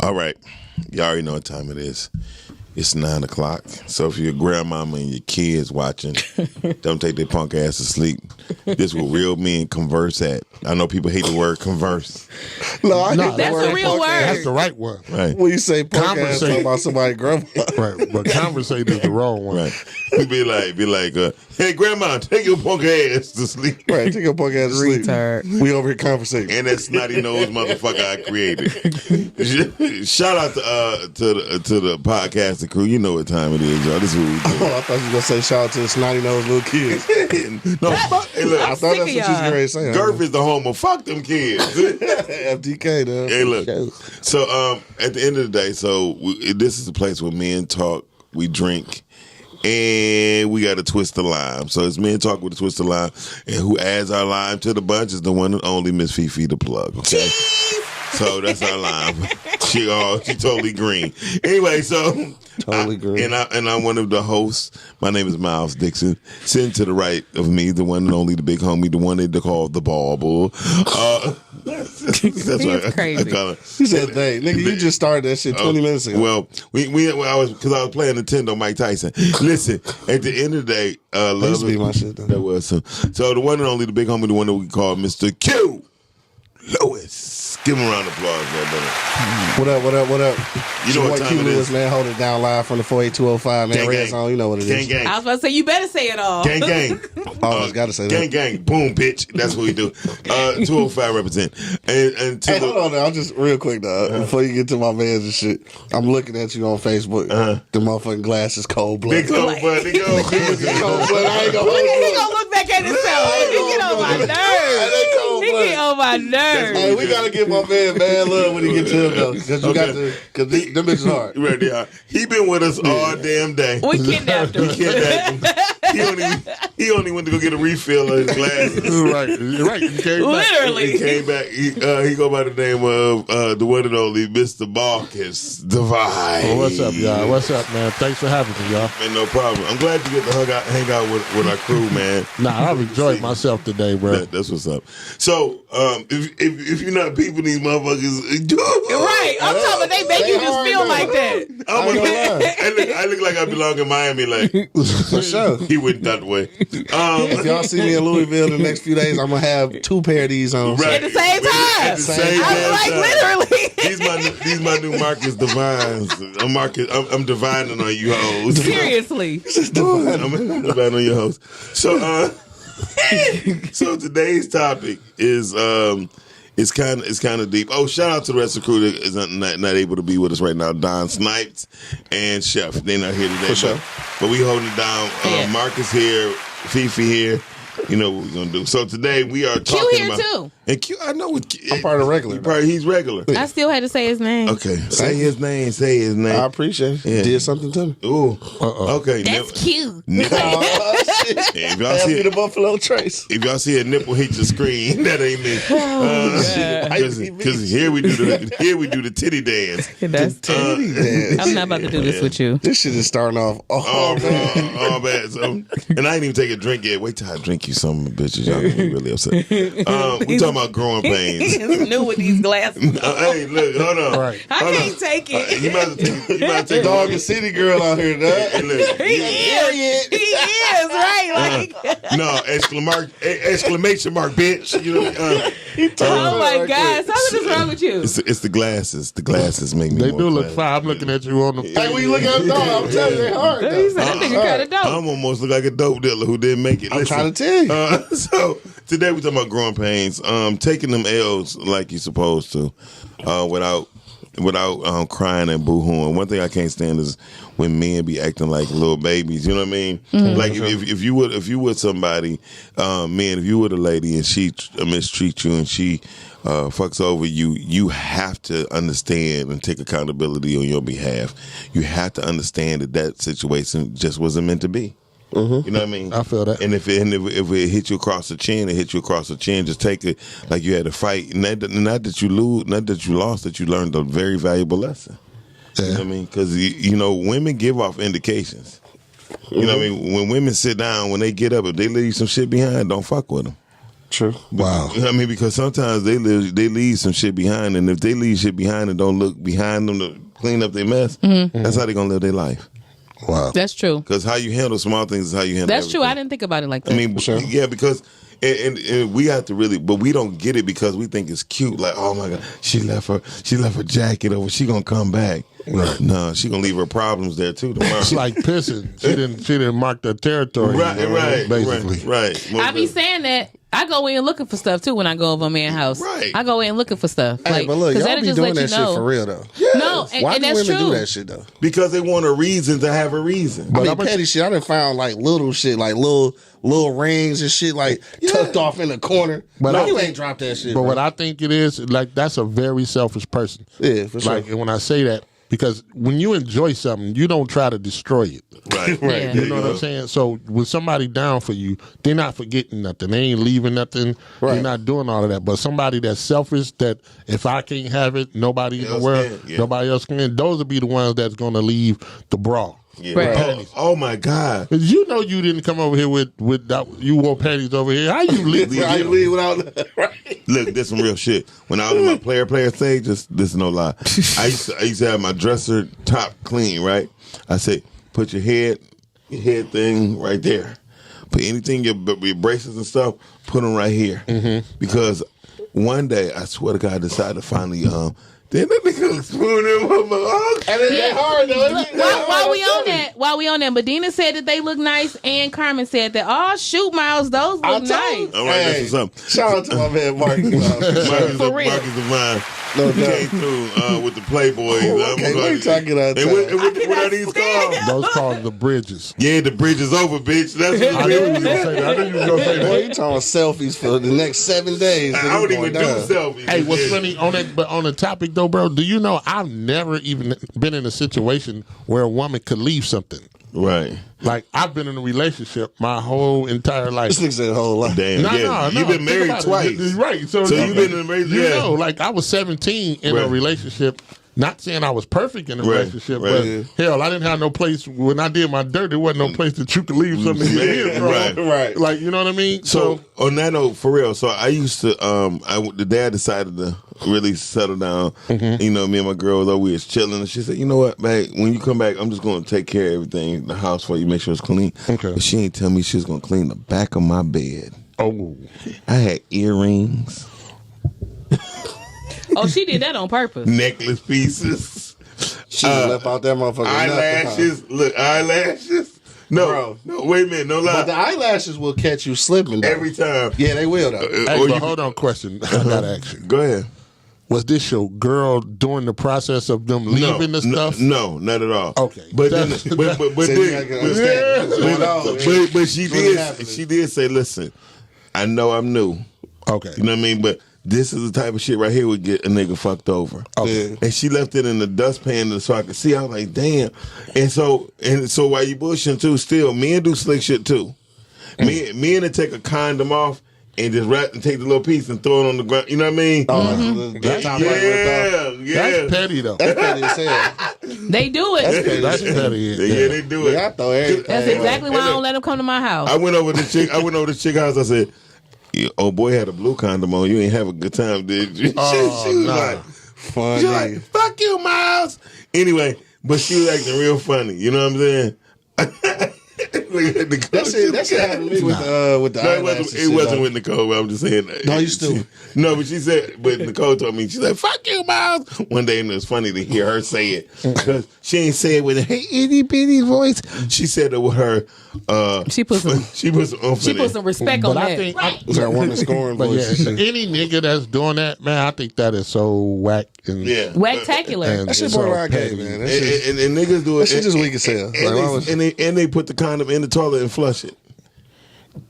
All right. You already know what time it is. It's 9 o'clock. So if your grandmama and your kids watching, don't take their punk ass to sleep. This is where real men converse at. I know people hate the word converse. No, that's a real word. That's the right one. Right. When you say punk ass, talking about somebody's grandma. Right, but conversate is the wrong one. Right. You be like, hey, grandma, take your punk ass to sleep. Right, take your punk ass to sleep. Retard. We over here conversating. And that snotty nose motherfucker I created. Shout out to the podcasting crew. You know what time it is, y'all. This is what we do. Oh, I thought you were going to say shout out to the snotty nose little kids. No, fuck. Hey, look. I thought that's what you was going to say. Girth is the homo. Fuck them kids. FDK, though. Hey, look. So, at the end of the day, this is a place where men talk, we drink, and we got to twist the lime. So it's men talk with a twist of lime, and who adds our lime to the bunch is the one and only Miss Fifi the plug. Okay. So that's our line. She totally green. Anyway, so Totally green. And I'm one of the hosts. My name is Miles Dixon. Sitting to the right of me, the one and only, the big homie, the one they call the ball bull. That's right. Crazy. I call it. He said, "Dang, nigga, you just started that shit 20 minutes ago." Well, I was playing Nintendo, Mike Tyson. Listen, at the end of the day, That used to be my shit, though. That was so the one and only, the big homie, the one that we call Mr. Q Lewis. Give him a round of applause, brother. What up? You know what time Q it Lewis, is, man. Hold it down live from the 48205, man. Gang, Red gang. Zone, you know what it is. Gang, gang. I was about to say, you better say it all. Gang, gang. Always got to say Gang, that. gang. Boom, bitch. That's what we do. 205 represent. And to Hey, hold on, I'm just real quick, dog. Before you get to my mans and shit, I'm looking at you on Facebook. The motherfucking glasses cold blood. Big cold blood. They go. Cold blood. I ain't gonna hold He you. gonna look back at himself. He get on my nerves. He get on my nerves. Hey, we gotta give my man mad love when he get to him though, because you got to, because them bitches hard. Right, yeah. He been with us all damn day. We kidnapped him. We kidnapped him. He only went to go get a refill of his glasses. Right. You came back. Literally. He came back. He go by the name of the one and only Mr. Marcus Divine. Well, what's up, y'all? What's up, man? Thanks for having me, y'all. Man, no problem. I'm glad you get to hang out with our crew, man. Nah, I've enjoyed myself today, bro. That's what's up. So, if you're not peeping these motherfuckers, Right. I'm talking about they make you just feel like that. I look like I belong in Miami. Like, For sure. he went that way. If y'all see me in Louisville the next few days, I'm gonna have 2 pair of these on. Right. At the same time. At the same I'm damn like, time. literally. These my new Marcus Divines. I'm divining on you hoes. Seriously. I'm divining on your hoes. So so today's topic is it's kind of deep. Oh, shout out to the rest of the crew that is not able to be with us right now. Don Snipes and Chef. They're not here today. For sure. But we holding it down. Marcus here, Fifi here. You know what we're gonna do. So today we are talking here about too. And Q, I know I'm part of regular. He's regular. I still had to say his name. Okay, say his name. Say his name. I appreciate it. Yeah. Did something to me. Ooh. Okay. That's cute. Oh, shit. If y'all Pass see me the Buffalo Trace. If y'all see a nipple hit your screen, that ain't me. Because here we do the titty dance. That's Titty dance. I'm not about to do this with you. This shit is starting off. Oh bad. So, and I ain't even take a drink yet. Wait till I drink you some bitches. Y'all gonna be really upset. We talking about growing pains. He's new with these glasses. Hey, look, hold on. Right. I can't take it. You might have to take Dog and city girl out here, dog. Hey, look, He is, right? Like, no, exclamation mark, bitch. You know, oh my God. Something is wrong with you. it's the glasses. The glasses make me They more do look classy. fine. I'm looking at you on the Hey, when you look at them, dog, I'm telling you, they hard. He Though. said that nigga kind of dope. I'm almost look like a dope dealer who didn't make it. I'm Listen, trying to tell you. So today we're talking about growing pains, taking them L's like you're supposed to, without crying and boo-hooing. One thing I can't stand is when men be acting like little babies. You know what I mean? Like if you would somebody, man, if you would a lady and she mistreat you and she fucks over you, you have to understand and take accountability on your behalf. You have to understand that situation just wasn't meant to be. You know what I mean? I feel that. And if it hit you across the chin, it hit you across the chin. Just take it like you had to fight. Not that you lose, not that you lost, that you learned a very valuable lesson. Yeah. You know what I mean? Because women give off indications. You know what I mean? When women sit down, when they get up, if they leave some shit behind, don't fuck with them. True. Wow. I mean, because sometimes they leave some shit behind, and if they leave shit behind and don't look behind them to clean up their mess, that's how they gonna live their life. Wow. That's true. Because how you handle small things is how you handle. That's true. everything. I didn't think about it like that. I mean, yeah, because and we have to really, but we don't get it because we think it's cute. Like, oh my god, she left her jacket over. She gonna come back. Right. No, she gonna leave her problems there too tomorrow. It's like pissing. She didn't mark the territory. Basically. Right. I be saying that. I go in looking for stuff too when I go over a man's house. Right. I go in looking for stuff. Hey, but look, 'cause y'all that'll be just doing let that you know. shit for real though. No, Why and do that's women true. do that shit though? Because they want a reason to have a reason. I mean, petty shit. I done found like little shit, like little rings and shit, like tucked off in the corner. But But I you think- ain't dropped that shit. But bro. what I think it is, like, that's a very selfish person. Yeah, for sure. Like, and when I say that, because when you enjoy something, you don't try to destroy it. Right. Yeah. You know what I'm saying? So with somebody down for you, they're not forgetting nothing. They ain't leaving nothing. Right. They're not doing all of that. But somebody that's selfish, that if I can't have it, nobody in the Else world, can, yeah. nobody else can. Those will be the ones that's going to leave the bra. Yeah. Right. Oh my God. 'Cause you know you didn't come over here with that. You wore panties over here. How you live? How you leave without right? Look, this some real shit. When I was in my player stage, this is no lie. I used to have my dresser top clean, right? I say, put your head thing right there. Put anything, your braces and stuff, put them right here. Because one day, I swear to God, I decided to finally, then that nigga spoon him up. And it ain't hard though. It ain't While we on that, Medina said that they look nice, and Carmen said that, oh shoot, Miles, those look nice. All right, that's what's up. Shout out to my man Marcus. For real. Marcus of mine. No He doubt. came through with the Playboys. Okay, what you talking about? And what are these called? Those called the bridges. Yeah, the bridge is over, bitch. That's what I knew you was gonna say that. I knew you was gonna say Boy, that. you talking selfies for the next 7 days. I don't even do selfies. Hey, what's Yeah. funny on that? But on the topic though, bro, do you know I've never even been in a situation where a woman could leave something. Right. Like I've been in a relationship my whole entire life. This nigga said a whole lot. Damn. No, yeah. no, You've been think married about it. twice. Right. So you've been in a marriage. You Yeah. know, like I was 17 in a Right. relationship. Not saying I was perfect in a Right, relationship, right. but hell, I didn't have no place when I did my dirt. There wasn't no place that you could leave something in your head, bro. Right. Right. Like you know what I mean? So on that note, for real. So I used to. The dad decided to really settle down. You know, me and my girl was always chilling, and she said, "You know what, babe? When you come back, I'm just going to take care of everything, the house for you, make sure it's clean." Okay. But she ain't tell me she was going to clean the back of my bed. oh, I had earrings, Oh, she did that on purpose. necklace pieces, She left out that motherfucker. eyelashes. Look, eyelashes. No, Bro. no, wait a minute, no lie. But the eyelashes will catch you slipping though. Every time. Yeah, they will though. hey, Or but you- hold on, question. I gotta ask you. Go ahead. Was this your girl during the process of them leaving the stuff? No, not at all. Okay. But then, That's- but So you gotta understand what's going on. but she What's really did happening. she did say, listen, I know I'm new. Okay. You know what I mean? But this is the type of shit right here would get a nigga fucked over. Okay. Yeah. And she left it in the dustpan so I could see. I was like, damn. And so while you bullshitting too, still men do slick shit too. Men to take a condom off and just wrap and take the little piece and throw it on the ground. You know what I mean? That top right ripped off. yeah. That's petty though. That's petty as hell. They do it. That's petty. Yeah, they do it. Yeah, I throw everything. That's exactly why I don't let them come to my house. I went over to the chick house. I said, "Yeah, "Oh boy, had a blue condom on. You ain't have a good time, did you?" Oh, she was nah. like, Funny. she was like, "Fuck you, Miles." Anyway, but she was acting real funny. You know what I'm saying? Look at the that shit happened to me with the No, eyelashes. it wasn't with Nicole. I'm just saying. No, you still- No, but she said. But Nicole told me, she said, "Fuck you, Miles." One day, and it was funny to hear her say it because she ain't say it with a hey itty bitty voice. She said it with her. She put some She put some oomph she in put it. some respect But on I that. think, It's that woman scoring but yeah, voice. any nigga that's doing that, man, I think that is so whack and Yeah, Whacktacular. That shit it's so borderline gay, petty. man. That shit, and niggas do it. that shit just weak as hell. And, Like, why was- and they put the condom in the toilet and flush it.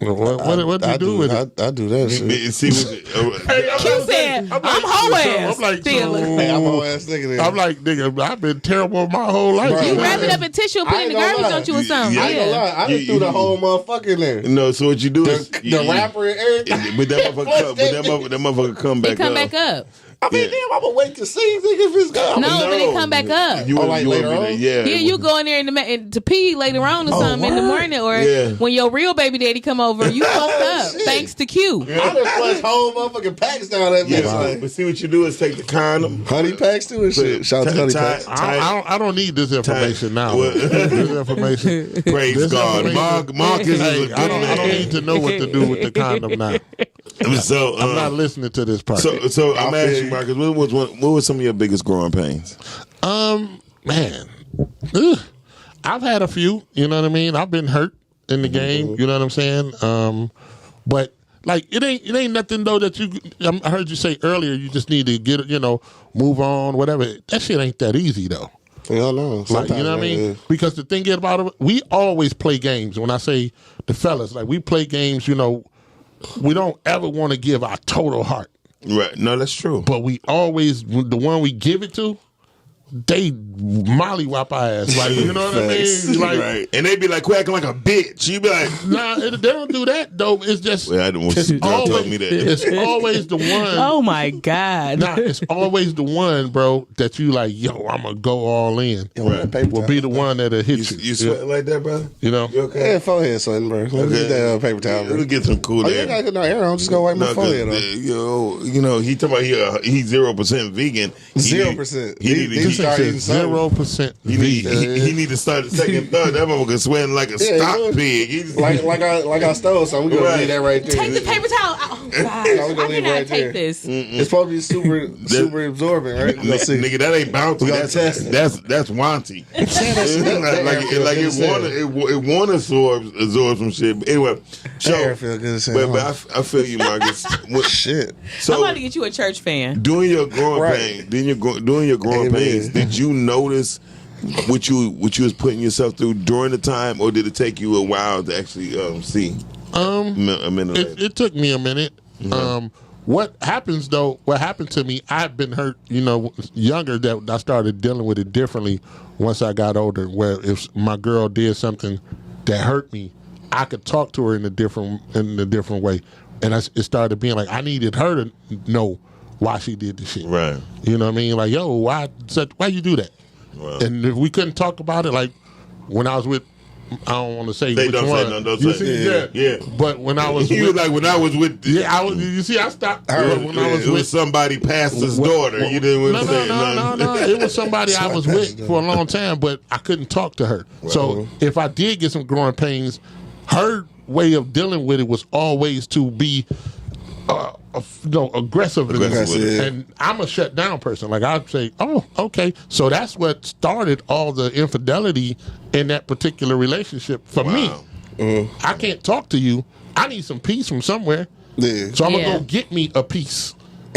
What do you do with it? I do that shit. See, Q said, I'm hoe ass. I'm like, Still. Hey, I'm a whole ass nigga there. I'm like, nigga, I've been terrible my whole life. Bro, You man. wrap it up in tissue and put I it in the ain't gonna garbage, lie. don't you, or something? Yeah. I ain't gonna lie. I done threw the whole motherfucker in there. no. So what you do is The rapper and everything. but that motherfucker, that motherfucker come It back come up. back up. I mean, damn, I'm gonna wait to see if it's gone. No, but it come back up. You like later on? Yeah. Yeah, you go in there to pee later on or something in the morning, or when your real baby daddy come over, you fucked up thanks to Q. I done flushed whole motherfucking packs down that bitch. Like, but see what you do is take the condom. honey packs too and shit. Shout out to honey packs. I don't need this information now. This information. Praise God. Marcus is a I don't need to know what to do with the condom now. So I'm not listening to this part. So I'm asking you, Marcus, what were some of your biggest growing pains? Man, I've had a few. You know what I mean. I've been hurt in the game. You know what I'm saying. But like it ain't nothing though that you. I heard you say earlier. You just need to get move on. Whatever. That shit ain't that easy though. Hell no. Like, you know what I mean? Because the thing about it, we always play games. When I say the fellas, like we play games. We don't ever want to give our total heart. Right. No, that's true. But we always, the one we give it to, they mollywop our ass. Like, you know what I mean? Like, right. And they be like, quit acting like a bitch. You be like, nah, they don't do that, though. It's just, well, I didn't want you to tell me that. It's always the one. Oh, my God. Nah, it's always the one, bro, that you like, yo, I'm going to go all in. Right. Will be the one that'll hit you. You sweating like that, brother? You know? You okay? Yeah, forehead, son, bro. Let me get that paper towel, bro. Let me get some cool Oh, air. you gotta get no air on. Just go wipe my forehead off. You know, he talking about he's 0% vegan. 0%. He need to start eating something. 0% He need to start the second third. That motherfucker sweating like a stock pig. He's Like I stole some. We gonna leave that right there. Take the paper towel. Oh, gosh. we I gonna leave cannot right take there. this. It's supposed to be super absorbing, right? Let's see. nigga, that ain't bounty. We gotta test it. That's wanty. It want to absorb some shit. But anyway, Air feel good as hell. but I feel you, Marcus. Shit. So I'm about to get you a church fan. during your growing Right. pains, during your growing Amen. pains, did you notice what you was putting yourself through during the time, or did it take you a while to actually see? A minute later. It took me a minute. What happens though? What happened to me? I've been hurt. Younger that I started dealing with it differently once I got older. Where if my girl did something that hurt me, I could talk to her in a different way, and it started being like I needed her to know why she did the shit. Right. You know what I mean? Like, yo, why you do that? Right. And if we couldn't talk about it, like when I was with, I don't want to say They which don't one. say no, don't You say. see, Yeah. But when I was You with, was like when I was with. yeah, I was. You see, I stopped. When I was it with was somebody pastor's daughter. You didn't want to say nothing. no. It was somebody I was with for a long time, but I couldn't talk to her. So if I did get some growing pains, her way of dealing with it was always to be aggressive with it. And I'm a shut down person. Like I'd say, oh, okay. So that's what started all the infidelity in that particular relationship for me. I can't talk to you. I need some peace from somewhere. Yeah. So I'm gonna go get me a peace.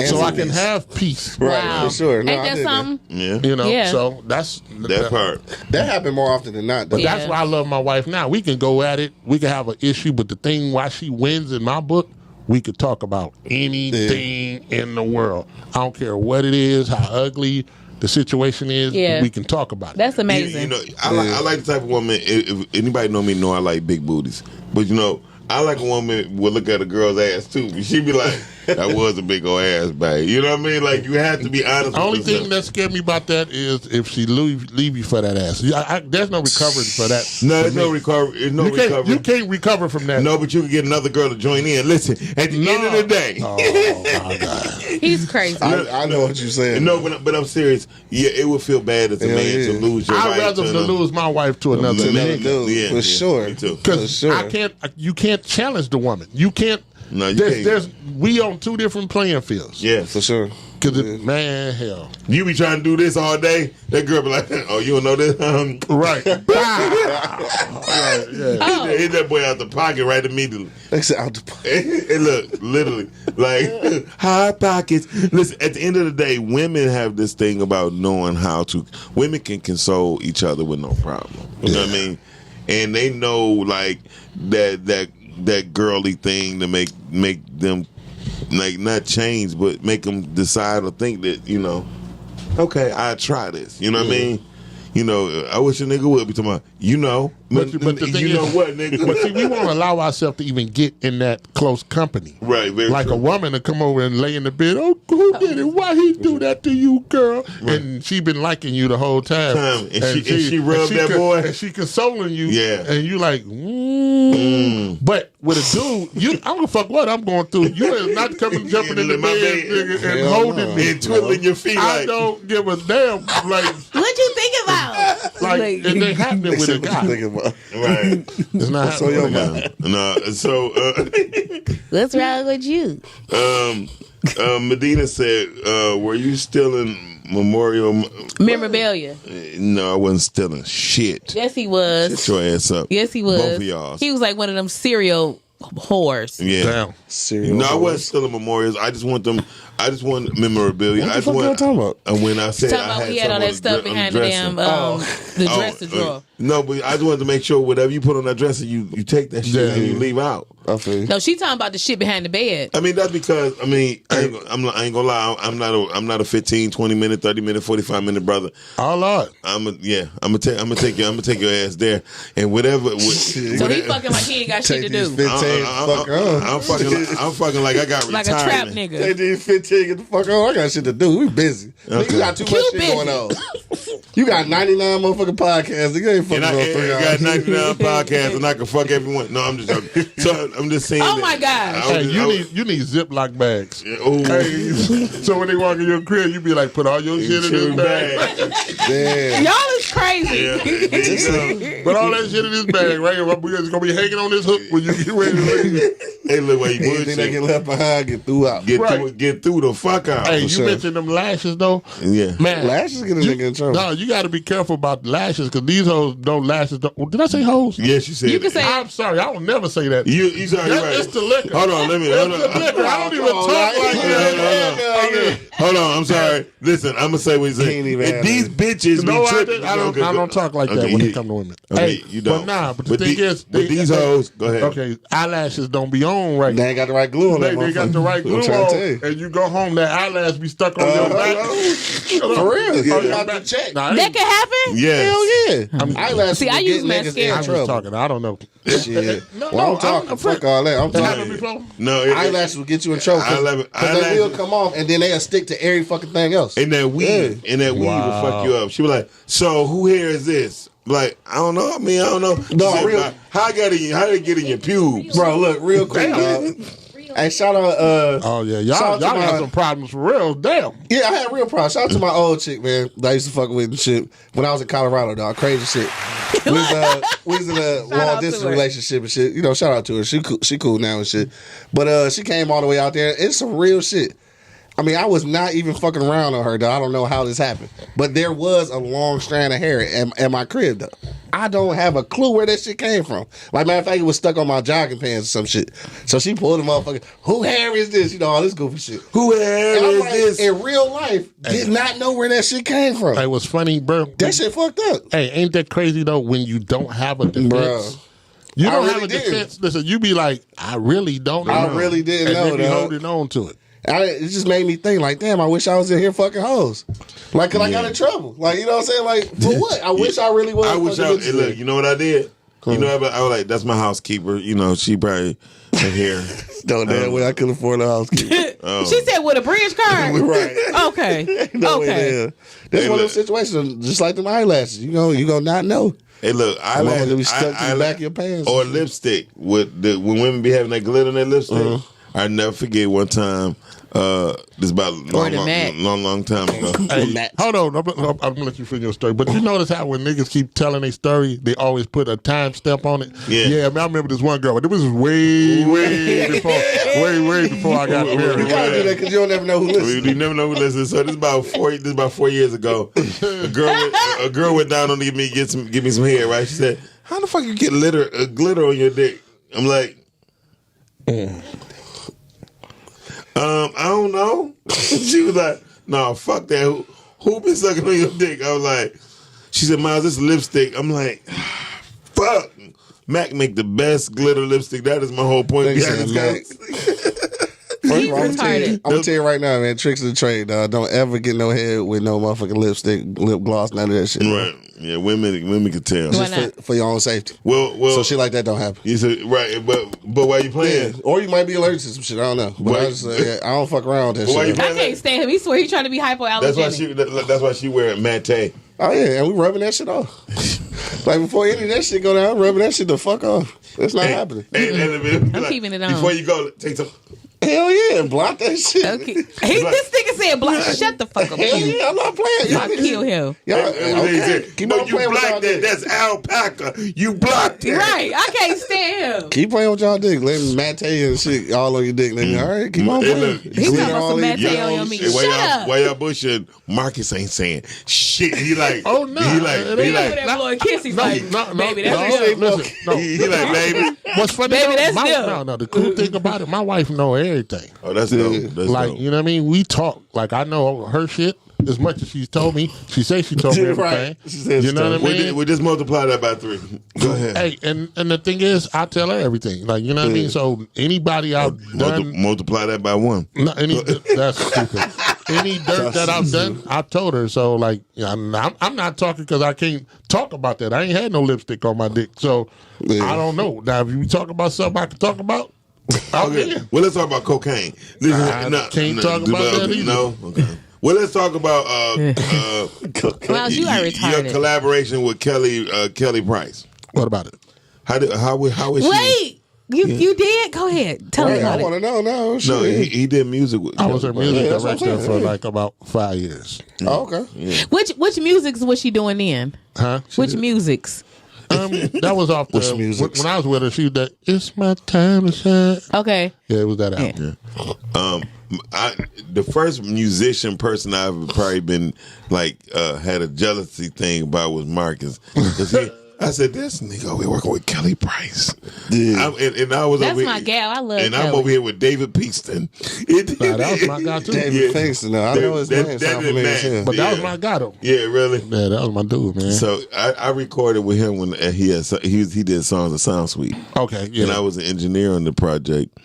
So I can have peace. Right, Wow. for sure. No, Ain't I that did something? Yeah. Yeah. So that's That part. That happened more often than not. Though. But that's why I love my wife now. We can go at it. We can have an issue, but the thing why she wins in my book, we could talk about anything in the world. I don't care what it is, how ugly the situation is. Yeah. We can talk about it. That's amazing. I like the type of woman. If anybody know me, know I like big booties. But I like a woman will look at a girl's ass too. She be like, "That was a big old ass, babe." You know what I mean? Like you have to be honest. The only with thing yourself. that scared me about that is if she leave you for that ass. There's no recovery for that. No, there's no recovery. There's no recovery. You can't recover from that. No, but you can get another girl to join in. Listen, at the end of the day, Oh my God. He's crazy. I know what you're saying. no, but I'm serious. Yeah, it would feel bad as a Hell man yeah. to lose your I'd wife rather to to lose my wife to another To man. another dude, Yeah, for yeah, sure. me too. Because For sure. you can't challenge the woman. You can't. No, you can't. We on two different playing fields. Yeah, For sure. Because man, hell, you be trying to do this all day. That girl be like, "Oh, you don't know this?" right? Right, yeah. Hit that boy out the pocket right immediately. They said out the pocket. And look, literally, like hot pockets. Listen, at the end of the day, women have this thing about knowing how to. Women can console each other with no problem. You know what I mean? And they know like that girly thing to make them like not change, but make them decide or think that okay, I try this. You know what I mean? I wish a nigga would be talking about, But the thing you know is, what, nigga? But see, we won't allow ourselves to even get in that close company. Right, very like true. a woman to come over and lay in the bed. Oh, who did it? Why he do that to you, girl? Right. And she been liking you the whole time. And she rubbed that boy. And she consoling you. Yeah. And you like, But with a dude, I don't fuck what I'm going through. You is not coming jumping in the bed, nigga, and holding me. And twiddling your feet. I don't give a damn. Like, what you think about? Like, it ain't happening with a guy. Right. It's not happening with a guy. No, so what's wrong with you? Medina said, were you stealing memorial memorabilia? No, I wasn't stealing shit. Yes, he was. Shut your ass up. Yes, he was. Both of y'all. He was like one of them cereal whores. Yeah. Damn. Cereal no, whores. I wasn't stealing memorials. I just want memorabilia. What the fuck y'all talking about? And when I said Talking I about had we had all that stuff behind the damn the dresser drawer. No, but I just wanted to make sure whatever you put on that dresser, you take that shit and you leave out. I feel you. No, she talking about the shit behind the bed. I mean, that's because I ain't gonna lie. I'm not a 15, 20 minute, 30 minute, 45 minute brother. Oh Lord. I'm gonna take your ass there and whatever. So he fucking like he ain't got shit to do. I'm fucking like I got like retirement. a trap nigga. They did 15, get the fuck on. I got shit to do. We busy. Nigga, you got too much shit busy. going on. You got 99 motherfucking podcasts. You ain't fucking And on 3 I hours. got 99 podcasts and I can fuck everyone. No, I'm just joking. So I'm just saying. Oh my God. Hey, you need Ziploc bags. Ooh. Hey, so when they walk in your crib, you be like, put all your shit in this bag. Damn. Y'all is crazy. Yeah. Put all that shit in this bag, right? It's gonna be hanging on this hook when you get ready to leave. Hey, look where you Anything that get bullshit. left behind, get threw out. Get through the fuck out. Hey, you sure. mentioned them lashes though. Yeah. Man, Lashes get a nigga in trouble. No, you got to be careful about lashes because these hoes don't lashes. Did I say hoes? Yes, you said. You can it. say I'm sorry, I will never say that. You sorry, That's right. just the liquor. Hold on, let me. That's the liquor. I don't even talk like that. Hold on, I'm sorry. Listen, I'm gonna say what you Can't even say. have These bitches No, be I tripping. don't talk like that Okay, when you- it comes to women. Okay, Hey, you don't. but the thing is, but these hoes, go ahead. Okay, eyelashes don't be on right. They ain't got the right glue on that They got the right glue I'm trying to tell on, you. and you go home, that eyelash be stuck on your back. For real. You your have to back. check. Nah, That can happen? Yes. Hell yeah. Eyelashes See, I will use get niggas mascara. in I'm just trouble. talking. I don't know. Shit. No, Well, I'm talking. I'm Fuck all that. I'm That happened talking. before? No, Eyelashes will get you in trouble because they will come off and then they'll stick to every fucking thing else. And that weed, will fuck you up. She was like, "So who hair is this?" Like, I don't know. I mean, I don't know. No, She said, real- How did it get in your pubes? Bro, look, real quick, dog. Hey, shout out. Oh yeah, Shout y'all out to got my- some problems for real. Damn. Yeah, I had real problems. Shout out to my old chick, man, that I used to fuck with and shit when I was in Colorado, dog. Crazy shit. We was in a long out to distance her. relationship and shit. You know, shout out to her. She cool now and shit. But she came all the way out there. It's some real shit. I mean, I was not even fucking around on her, though. I don't know how this happened. But there was a long strand of hair at my crib, though. I don't have a clue where that shit came from. Like, matter of fact, it was stuck on my jogging pants or some shit. So she pulled the motherfucker, who hair is this? You know, all this goofy shit. Who hair And I'm is like, this? in real life, did not know where that shit came from. Hey, what's funny, bro? That shit fucked up. Hey, ain't that crazy though? When you don't have a defense, Bro. you I don't really have a did. defense. Listen, you be like, I really don't know. I really didn't know, and be dog. holding on to it. It just made me think, like, damn, I wish I was in here fucking hoes. Like, cause I got in trouble. Like, you know what I'm saying? Like, for what? I wish I really was. I wish fucking look, you know what I did? Cool. You know, I was like, that's my housekeeper. You know, she probably in here. No damn way I could afford a housekeeper. She said with a bridge card. Right. Okay. No way Okay. there. That's Hey, one of look. those situations, just like them eyelashes. You gonna not know. Hey, look, Motherfucker be stuck to the back of your pants. or lipstick when women be having that glitter in their lipstick. I never forget one time. This about long time ago. Hey, hold on, I'm gonna let you finish your story. But you notice how when niggas keep telling their story, they always put a time step on it. Yeah. I mean, I remember this one girl, but it was way before I got You married. gotta do that because you don't ever know who listens. You never know who listens. So this is about 4 years ago. A girl went down on to give me some hair. Right? She said, "How the fuck you get glitter on your dick?" I'm like, I don't know. She was like, "No, fuck that. Who been sucking on your dick?" I was like, she said, "Miles, this lipstick." I'm like, fuck. Mac make the best glitter lipstick. That is my whole point. Thanks, behind this Mac. guy. First of all, I'm retarded. gonna tell you right now, man. Tricks of the trade, dog. Don't ever get no head with no motherfucking lipstick, lip gloss, none of that shit. Right. Yeah, women can tell. Why Just for your own safety. Well, So shit like that don't happen. you said right, but while you Yeah. playing, Or you might be allergic to some shit. I don't know. But Why- I just I don't fuck around with that Why you shit. I can't stand him. He swear he trying to be hypoallergenic. that's why she wearing matte. Oh yeah, and we rubbing that shit off. Like before any of that shit go down, rubbing that shit the fuck off. It's not happening. I'm keeping it on. Before you go, take some. Hell yeah, block that shit. Okay. This nigga said, "Block." Shut the fuck up. Hell yeah, I'm not playing. I'll kill him. Y'all, okay. Keep No, on you playing with y'all blocked that. dicks. That's alpaca. You blocked that. Right. I can't stand him. Keep playing with y'all dick. Let me Matt and shit all on your dick. Nigga. All right, keep on Hey, playing. look, He Clean talking about all some these- Matt Yeah. on me. Hey, Shut up. why y'all bullshit? Marcus ain't saying shit. He like, Oh, no. He like, It he ain't like, Over there blowing kisses like, baby, that's no, real. listen, no. he like, baby. What's funny? Baby, though, that's them. no. The cool thing about it, my wife know everything. Oh, that's dope. That's Like, dope. you know what I mean? We talk. Like, I know her shit as much as she's told me. She says she told me everything. Right. She says You she know told what I me. mean? We just multiply that by 3. Go ahead. Hey, and the thing is, I tell her everything. Like, you know what I mean? So anybody I've done, Multiply that by 1. no, that's stupid. Any dirt that I've done, I've told her. So, like, I'm not talking because I can't talk about that. I ain't had no lipstick on my dick, so I don't know. Now, if you talk about something I can talk about, Okay. Well, let's talk about cocaine. I can't talk about that either. No. Okay. Well, let's talk about Miles, you are your retarded. collaboration with Kelly Price. What about it? How was she? Wait, you did? Go ahead. Tell me Right, about I want it. to know. No, No, shit. he did music with. I was her music Yeah, that's what I'm director saying, for yeah. like about 5 years. Oh, okay. Which musics was she doing then? Huh? Which musics? That was off Which the music? when I was with her. She that it's my time to shine. Okay. Yeah, it was that album. The first musician person I've probably been like had a jealousy thing about was Marcus. 'Cause I said, this nigga we working with Kelly Price. Yeah. And I was That's over my here, gal. I love and I'm Kelly. over here with David Peaston. Nah, that was my guy too. David Kingston. I know his name. Sound familiar as hell. But that was my guy though. Yeah, really. Yeah, that was my dude, man. So I recorded with him when he did songs of Sound Sweet. Okay, yeah. And I was an engineer on the project.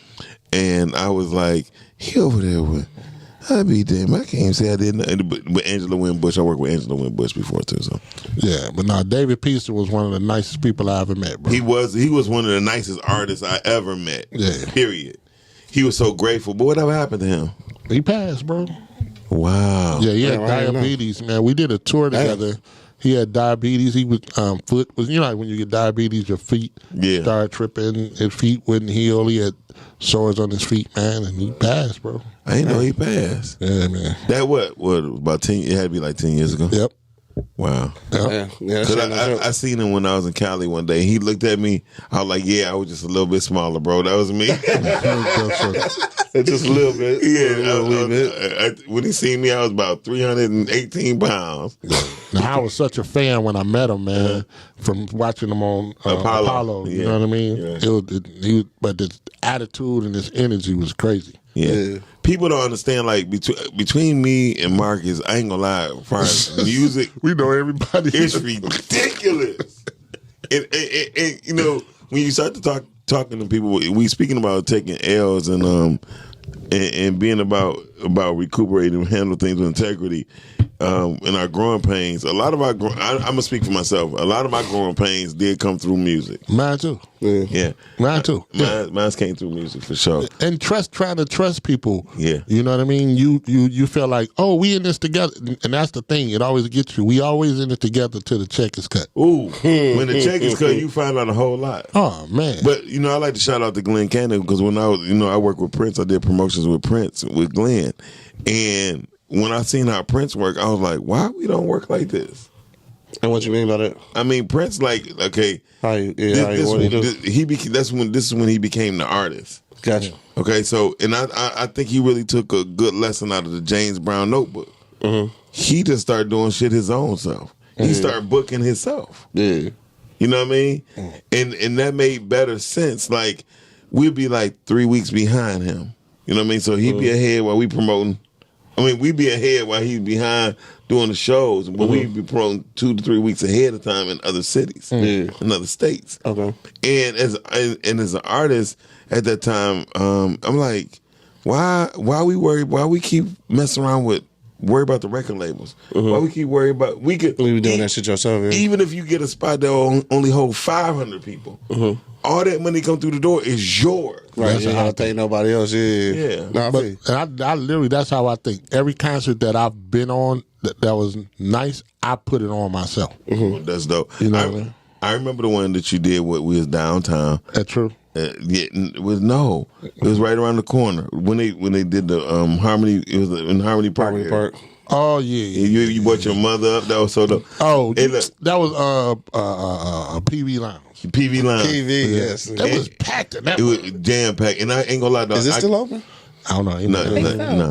And I was like, he over there with, I be damn, I can't even say I didn't. But with Angela Winbush, I worked with Angela Winbush before too. So Yeah, but no, David Peaston was one of the nicest people I ever met, bro. he was one of the nicest artists I ever met. Yeah. Period. He was so grateful. But whatever happened to him? He passed, bro. Wow. Yeah, he had Damn, I didn't know. diabetes, man. We did a tour together. He had diabetes. He was foot was like when you get diabetes, your feet start tripping. His feet wouldn't heal. He had sores on his feet, man, and he passed, bro. I didn't know he passed. Yeah, man. That what about 10? It had to be like 10 years ago. Yep. Wow. Yeah, yeah. Cause That's I seen him when I was in Cali one day. He looked at me. I was like, "Yeah, I was just a little bit smaller, bro. That was me." just a little bit. Yeah, a little bit. when he seen me, I was about 318 pounds. Now, I was such a fan when I met him, man, from watching him on Apollo. You Yeah. know what I mean? Yeah. But his attitude and his energy was crazy. Yeah. People don't understand, like, between me and Marcus, I ain't gonna lie, as far as music, We know everybody. it's ridiculous. And you know, when you start to talking to people, we speaking about taking L's and being about recuperating and handle things with integrity. In our growing pains, a lot of I'm gonna speak for myself. A lot of my growing pains did come through music. Mine too. Yeah, Mine too. Yeah. mine came through music for sure. And trying to trust people. Yeah. You know what I mean? You feel like, oh, we in this together. And that's the thing. It always gets you. We always in it together till the check is cut. Ooh, when the check is cut, you find out a whole lot. Oh, man. But you know, I like to shout out to Glenn Cannon because when I was, I worked with Prince. I did promotions with Prince with Glenn, and when I seen how Prince work, I was like, why we don't work like this? And what you mean by that? I mean, Prince, like, okay, What do you do? this is when he became the artist. Gotcha. Okay, so and I think he really took a good lesson out of the James Brown Notebook. Mm-hmm. He just started doing shit his own self. He started booking himself. Yeah. You know what I mean? And that made better sense. Like, we'd be like 3 weeks behind him. You know what I mean? So he'd be ahead while we promoting. I mean, we'd be ahead while he'd behind doing the shows, but we'd be promoting 2 to 3 weeks ahead of time in other cities, in other states. Okay. And as an artist at that time, I'm like, why we keep messing around with worry about the record labels? Why we keep worrying about we be doing that shit yourself? Yeah. Even if you get a spot that only hold 500 people, all that money come through the door is yours. Right, you gotta pay nobody else. Yeah. No, but I literally, that's how I think. Every concert that I've been on that was nice, I put it on myself. That's dope. You know what I mean? I remember the one that you did when we was downtown. That's true. It was right around the corner when they did the Harmony. It was in Harmony Park. Oh yeah. You brought your mother up. That was so dope. Oh, that was PV Lounge. PV Lounge. PV, yes. That was packed. It was jam packed, and I ain't gonna lie. Though, is it still open? I don't know.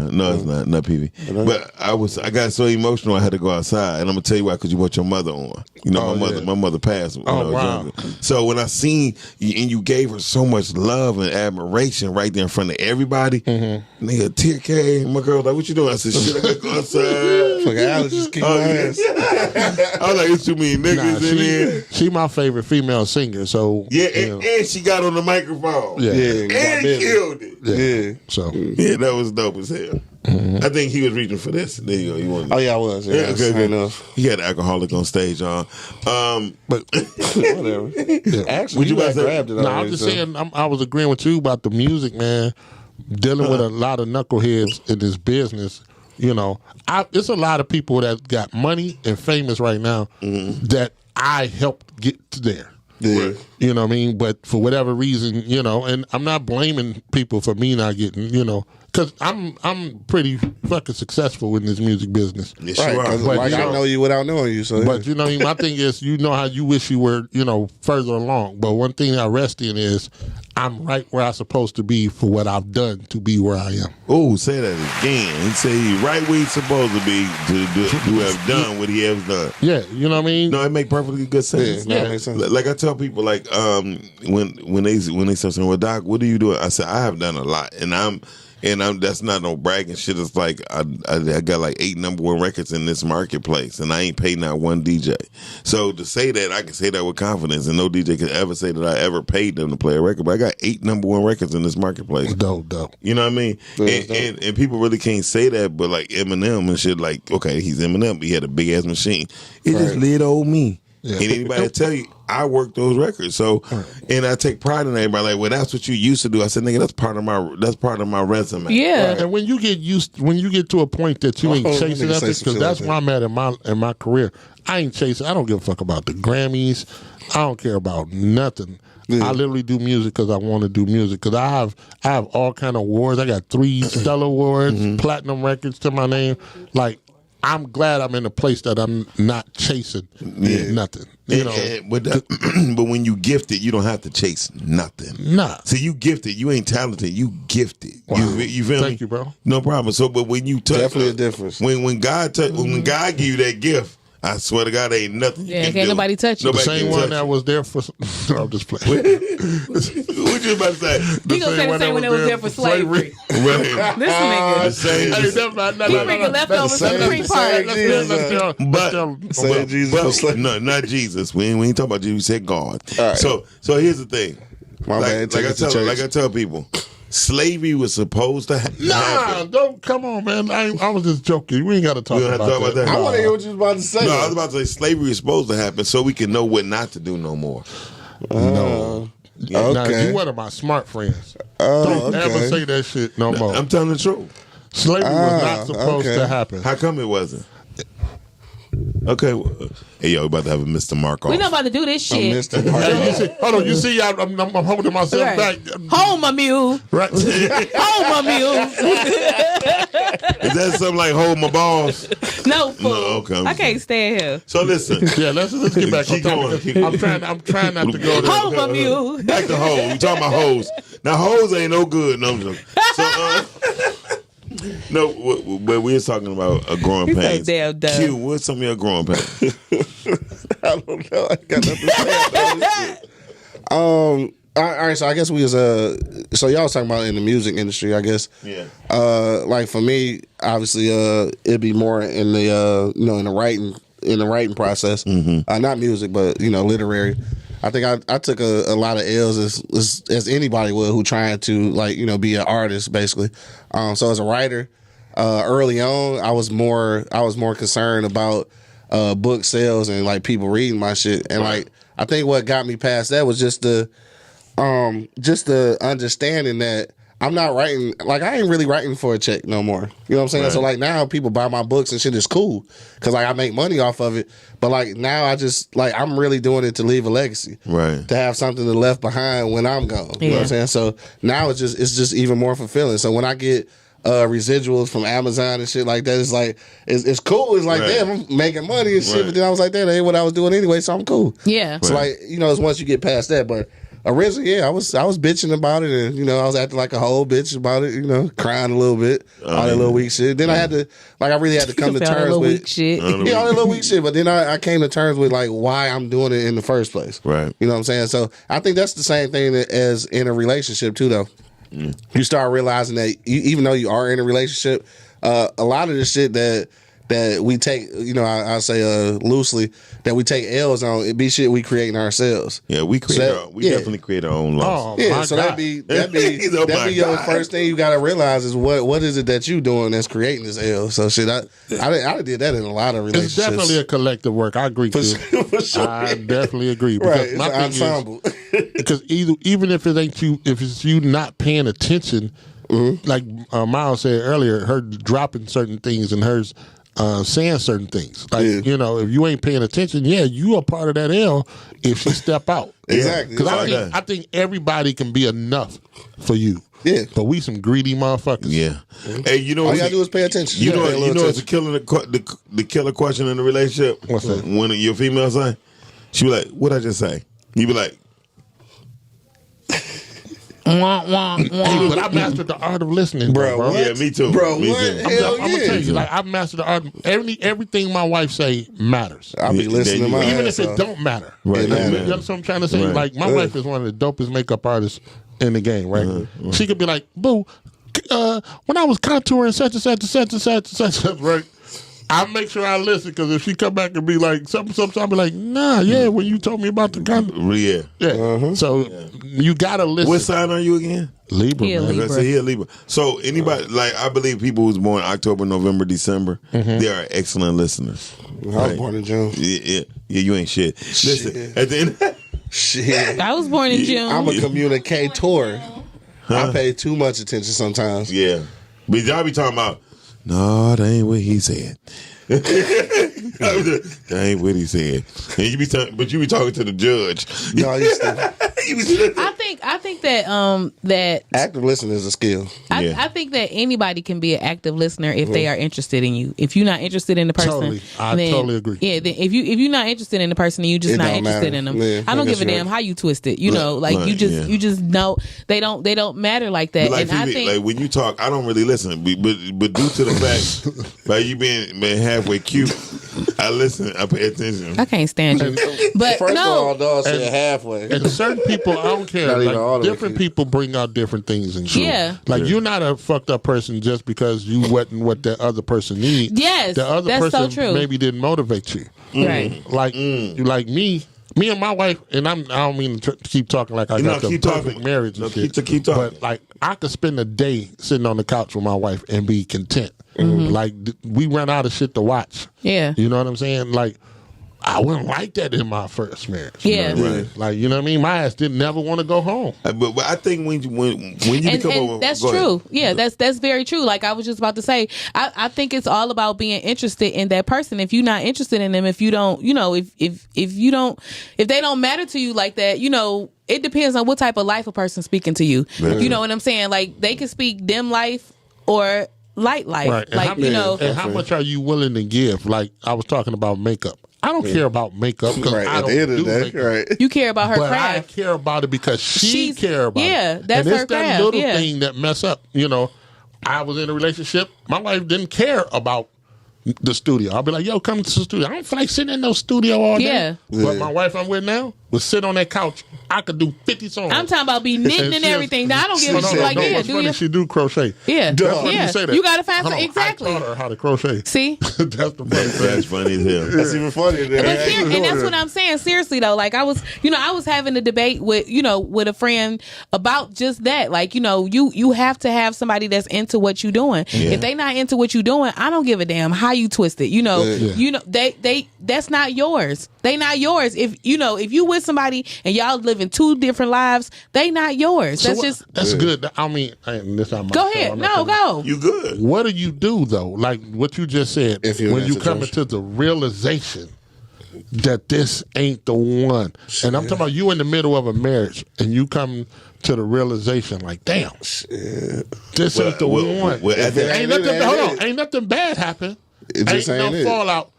No, it's not PV. But I got so emotional I had to go outside, and I'm gonna tell you why, because you brought your mother on. You know, my mother passed when I was younger. So when I seen you, and you gave her so much love and admiration right there in front of everybody, nigga, tear came. My girl was like, "What you doing?" I said, "Shit, I gotta go outside." Like Alex just kicked my ass. I was like, "It's too many niggas in here." She my favorite female singer. So and she got on the microphone. And killed it. Yeah. So. Yeah, that was dope as hell. I think he was reaching for this. There you go. You wanted I was. Yeah, okay, enough. He had an alcoholic on stage, y'all. But whatever. Actually, you grabbed it. No, I'm just saying. I was agreeing with you about the music, man. Dealing with a lot of knuckleheads in this business. You know, it's a lot of people that got money and famous right now that I helped get to there. Yeah. You know what I mean? But for whatever reason, you know, and I'm not blaming people for me not getting, you know, because I'm pretty fucking successful in this music business. Yes, you are. But, like, I know you without knowing you. So, but you know, my thing is, you know how you wish you were, you know, further along. But one thing I rest in is I'm right where I'm supposed to be for what I've done to be where I am. Oh, say that again. He said he's right where he's supposed to be to have done what he has done. Yeah, you know what I mean? No, it make perfectly good sense. Yeah, makes sense. Like I tell people, like when they start saying, "Well, Doc, what are you doing?" I said, "I have done a lot," and I'm that's not no bragging shit. It's like I got like 8 #1 records in this marketplace, and I ain't paid not one DJ. So to say that, I can say that with confidence, and no DJ can ever say that I ever paid them to play a record. But I got 8 #1 records in this marketplace. Dope. You know what I mean? And people really can't say that, but like Eminem and shit, like, okay, he's Eminem, but he had a big ass machine. It just lit old me. Yeah. And anybody tell you, I work those records. So, and I take pride in everybody. Like, well, that's what you used to do. I said, nigga, that's part of my resume. Yeah. Right. And when you get to a point that you ain't chasing nothing, because that's where I'm at in my career. I ain't chasing. I don't give a fuck about the Grammys. I don't care about nothing. I literally do music because I want to do music. Because I have all kind of awards. I got 3 Stellar Awards, platinum records to my name. Like, I'm glad I'm in a place that I'm not chasing nothing. You know, but when you gifted, you don't have to chase nothing. Nah. So you gifted, you ain't talented, you gifted. Wow. You feel me? Thank you, bro. No problem. So, but when you touch, definitely a difference. When God give you that gift, I swear to God, there ain't nothing. Yeah, can't nobody touch you. The same one that was there for. No, I'm just playing. What you about to say? He gonna say the same one that was there for slavery. Right. This nigga. The same. He bringing leftovers from the pre-party. No, not Jesus. We ain't talking about Jesus. We said God. Right. So here's the thing. Like I tell people. Slavery was supposed to happen. Don't come on, man. I was just joking. We ain't got to talk about that. I want to hear what you was about to say. No, I was about to say slavery is supposed to happen so we can know what not to do no more. No. Okay. Now, you one of my smart friends. Don't ever say that shit no more. I'm telling the truth. Slavery was not supposed to happen. How come it wasn't? Okay. Hey, yo, we about to have a Mr. Mark off. We not about to do this shit. Mr. Mark hold on, you see, I'm holding myself back. Hold my mule. Right. Hold my mule. Is that something like hold my balls? No, fool. No, okay. I can't stand here. So listen. Yeah, let's get back. Keep going. I'm trying not to go there. Hold my mule. Back to hoes. We talking about hoes. Now hoes ain't no good. No, I'm joking. So, no, but we're talking about a growing pains. Damn dumb. Q, what's some of your growing pains? I don't know. I got nothing to say about this shit. All right, so I guess we was so y'all was talking about in the music industry, I guess. Yeah. Like for me, obviously, it'd be more in the in the writing process. Not music, but literary. I think I took a lot of L's as anybody would who trying to like be an artist basically. So as a writer, early on, I was more concerned about book sales and like people reading my shit, and like I think what got me past that was just the understanding that I'm not writing, like I ain't really writing for a check no more. You know what I'm saying? Right. So like now people buy my books and shit is cool because like I make money off of it. But like now I just like I'm really doing it to leave a legacy, right? To have something to left behind when I'm gone. You know what I'm saying? So now it's just even more fulfilling. So when I get residuals from Amazon and shit like that, it's like it's cool. It's like damn, I'm making money and shit. But then I was like that ain't what I was doing anyway, so I'm cool. Yeah. So like it's once you get past that, but. Originally, I was bitching about it, and I was acting like a whole bitch about it, crying a little bit, all that little weak shit. Then I had to, like, I really had to come to terms with weak shit. All that little weak shit. But then I came to terms with like why I'm doing it in the first place. Right. You know what I'm saying? So I think that's the same thing as in a relationship too, though. Mm. You start realizing that even though you are in a relationship, a lot of the shit that we take, I say loosely, that we take L's on, it be shit we creating ourselves. Yeah, we definitely create our own loss. Yeah, so that'd be your first thing you gotta realize is what is it that you doing that's creating this L. So shit, I did that in a lot of relationships. It's definitely a collective work. I agree too. For sure. I definitely agree. Because right, my it's an ensemble. Because even if it ain't you, if it's you not paying attention, like Miles said earlier, her dropping certain things and hers saying certain things. Like, if you ain't paying attention, you are part of that L if she step out. Exactly. Because I think everybody can be enough for you. Yeah. But we some greedy motherfuckers. Yeah. Hey, all you gotta do is pay attention. You know it's the killer question in the relationship? What's that? When your female say, she be like, what'd I just say? You be like, wah, wah, wah. Hey, but I mastered the art of listening, bro. Yeah, me too. Bro, me what? too. Hell I'm gonna tell you, like I mastered the art. Everything my wife say matters. I'll be listening to my even if it don't matter. Right. Like, you know what I'm trying to say? Right. Like my wife is one of the dopest makeup artists in the game, right? She could be like, boo, when I was contouring such and such, right? I make sure I listen because if she come back and be like something, I'll be like, nah, when you told me about the contour. Yeah. So you gotta listen. What sign are you again? Libra. Yeah, man. Libra. He a Libra. So anybody, like I believe people who's born October, November, December, they are excellent listeners. I was born in June. Yeah, you ain't shit. Listen, at the end. Shit. I was born in June. I'm a communicator. I pay too much attention sometimes. Yeah. But y'all be talking about, no, that ain't what he said. That ain't what he said. And you be talking to the judge. No, you still. I think that active listening is a skill. I think that anybody can be an active listener if they are interested in you. If you're not interested in the person, I totally agree. Yeah, then if you're not interested in the person, and you just not interested in them. Yeah, I don't give a damn how you twist it. You just know they don't matter like that. Like, and I think like when you talk, I don't really listen. But due to the fact like you being halfway cute, I listen. I pay attention. I can't stand you. But First no, of all, dog said halfway. And certain people, I don't care. Like, different people bring out different things and shit. Yeah. Like you're not a fucked up person just because you wasn't what that other person needs. Yes, the other that's person so true. maybe didn't motivate you. Right. Like like me and my wife, and I don't mean to keep talking like I got the perfect marriage and shit. Keep talking. But like I could spend a day sitting on the couch with my wife and be content. Like we run out of shit to watch. Yeah. You know what I'm saying? Like I wouldn't like that in my first marriage. Yeah. You know what I mean? Like, you know what I mean? My ass didn't never want to go home. But I think when you become over, that's true. Yeah, that's very true. Like I was just about to say, I think it's all about being interested in that person. If you're not interested in them, if you don't, if they don't matter to you like that, it depends on what type of life a person's speaking to you. Yeah. You know what I'm saying? Like they can speak dim life or light life. Right. Like, and how much are you willing to give? Like I was talking about makeup. I don't care about makeup because I don't do makeup. Right. You care about her but craft. I care about it because she care about it. Yeah, that's and her it's craft. that little yeah. thing that mess up. I was in a relationship. My wife didn't care about the studio. I'll be like, yo, come to the studio. I don't feel like sitting in no studio all day. Yeah. But my wife I'm with now, would sit on that couch, I could do 50 songs. I'm talking about be knitting and everything. Now I don't give a shit. Like, yeah, what's do funny, you? she do crochet. Yeah, That's funny you say that. You gotta find Hold some on, exactly. I taught her how to crochet. See, That's the funny thing. That's funny as hell. That's even funnier than but that. and that's what I'm saying. Seriously though, like I was having a debate with with a friend about just that. Like, you have to have somebody that's into what you're doing. Yeah. If they not into what you're doing, I don't give a damn how you twist it. They that's not yours. They not yours. If you with somebody and y'all living two different lives, they not yours. That's good. I mean, this not my Go show. ahead. I'm not No, go. You good? What do you do though? Like what you just said, If you're in when that you come situation. into the realization that this ain't the one, and I'm talking about you in the middle of a marriage, and you come to the realization like, damn, this ain't the one. well, at the- ain't nothing. Hold on, ain't nothing bad happen. It just ain't ain't no it. fallout.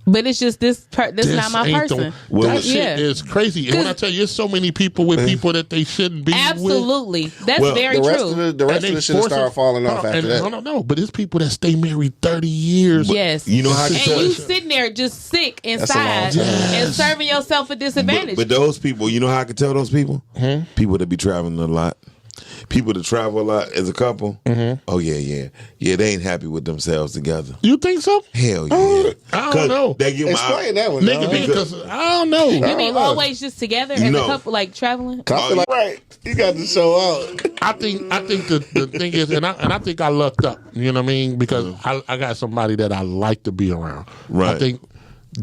But it's just this not my ain't person. That shit Yeah. is crazy. And when I tell you, there's so many people with people that they shouldn't be with. Absolutely. That's Well, very The rest true. of the rest of the shit start falling off after that. No, but it's people that stay married 30 years. Yes. You know how I can and tell you sitting there just sick a long inside time. and serving yourself a disadvantage. But those people, you know how I can tell those people? People that be traveling a lot. People that travel a lot as a couple. Oh, yeah. They ain't happy with themselves together. You think so? Hell yeah. I don't know. They give Explain that one, Nigga, dog. because I don't know. you mean always just together as a No. couple, like traveling? I feel like, right, you got to show out. I think the thing is, and I think I lucked up. You know what I mean? Because I got somebody that I like to be around. Right. I think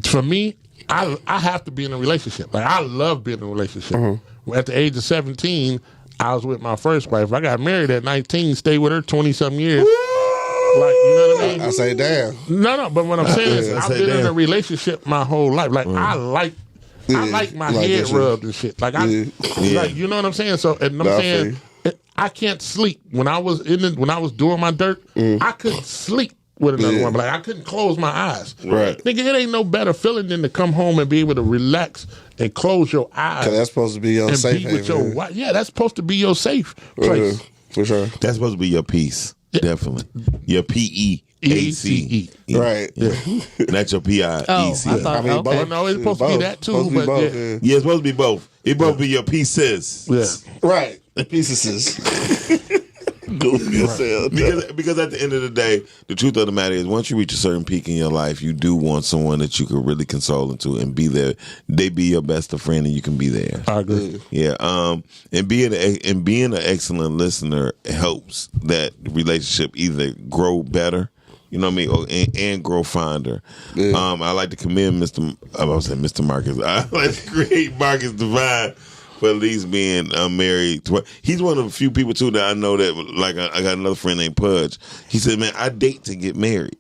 for me, I have to be in a relationship. Like I love being in a relationship. At the age of 17, I was with my first wife. I got married at 19, stayed with her 20-something years. Like, you know what I mean? I say, damn. No, but what I'm saying is I I've say been in a damn. relationship my whole life. Like I like my like head that shit. rubbed and shit. Like like you know what I'm saying? So and I'm Nah, I saying I can't sleep. When I was doing my dirt, I couldn't sleep with another woman. Like I couldn't close my eyes. Right. Nigga, it ain't no better feeling than to come home and be able to relax and close your eyes. Because that's supposed to be your and safe be with haven. your wife. Yeah, that's supposed to be your safe place. For sure. That's supposed to be your peace. Definitely. Your PEAC. Right. Yeah. Not your PIEC. Oh, I thought, I mean, okay. both. Well, no, it's supposed to be that too, Supposed to be but both, yeah. Yeah, it's supposed to be both. It's supposed to be your pieces. Yeah. Right. Pieces. Goofy as hell. Because at the end of the day, the truth of the matter is, once you reach a certain peak in your life, you do want someone that you can really console into and be there. They be your best of friend, and you can be there. I agree. Yeah, and being an excellent listener helps that relationship either grow better, you know what I mean, and grow fonder. Yeah. I like to commend Mr. Marcus. I like to create Marcus Divine for at least being married. He's one of the few people too that I know that, like, I got another friend named Pudge. He said, "Man, I date to get married."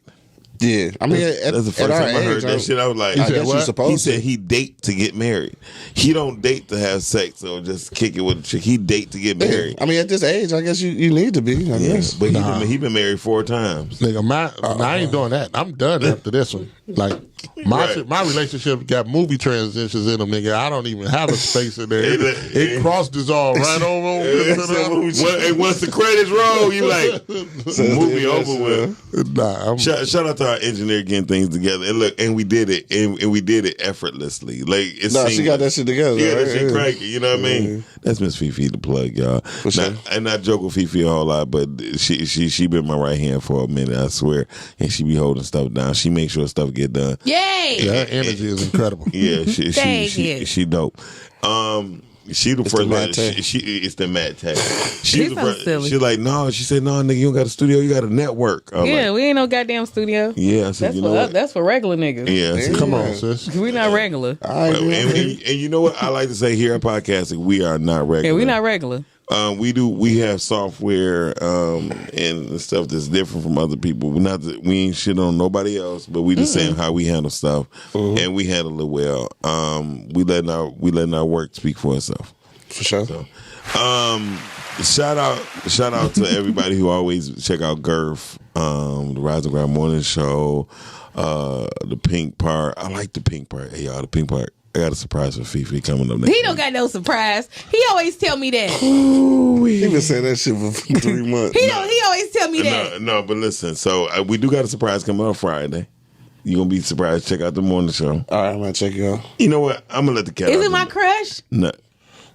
Yeah. I mean, That's the first time I heard that shit. I was like, I guess you're supposed he to. said he date to get married. He don't date to have sex or just kick it with a chick. He date to get married. I mean, at this age, I guess you need to be. I Yeah, guess. but he been married 4 times. Nigga, I ain't doing that. I'm done after this one. Like Right. my relationship got movie transitions in them, nigga. I don't even have a space in there. It cross dissolve right over. And once the credits roll, you like movie over with. Nah, Shout out to our engineer getting things together. And look, and we did it, and we did it effortless. Like it's No, she got that shit together. Yeah, that right? shit cranky. You know what I mean? That's Miss Fifi the plug, y'all. sure. And I joke with Fifi a whole lot, but she been my right hand for a minute, I swear. And she be holding stuff down. She makes sure stuff get done. Yay! that energy is incredible. Yeah, Thank you. she dope. She the It's first the one. Matt Tech. It's the Matt Tech. He She's the sounds first. silly. She's like, no. She said, no, nigga, you don't got a studio. You got a network. I'm Yeah, like, we ain't no goddamn studio. yeah. I said, That's you know for what? that's for regular niggas. Yeah. I said, Come Yeah. on, sis. We not regular. All right, and, man. and you know what I like to say here at podcasting, we are not Yeah, regular. we not regular. We have software and stuff that's different from other people. We ain't shit on nobody else, but we just saying how we handle stuff, and we handle it well. We letting our work speak for itself. For sure. So, shout out to everybody who always check out Girth, the Rise and Grind Morning Show, the Pink Part. I like the Pink Part. Hey y'all, the Pink Part. I got a surprise for Fifi coming up next. He don't got no surprise. He always tell me that. He been saying that shit for 3 months. He always tell me that. No, but listen. So we do got a surprise coming up Friday. You're going to be surprised. Check out the morning show. All right, I'm gonna check it out. You know what? I'm going to let the cat out. Is it my crush? No.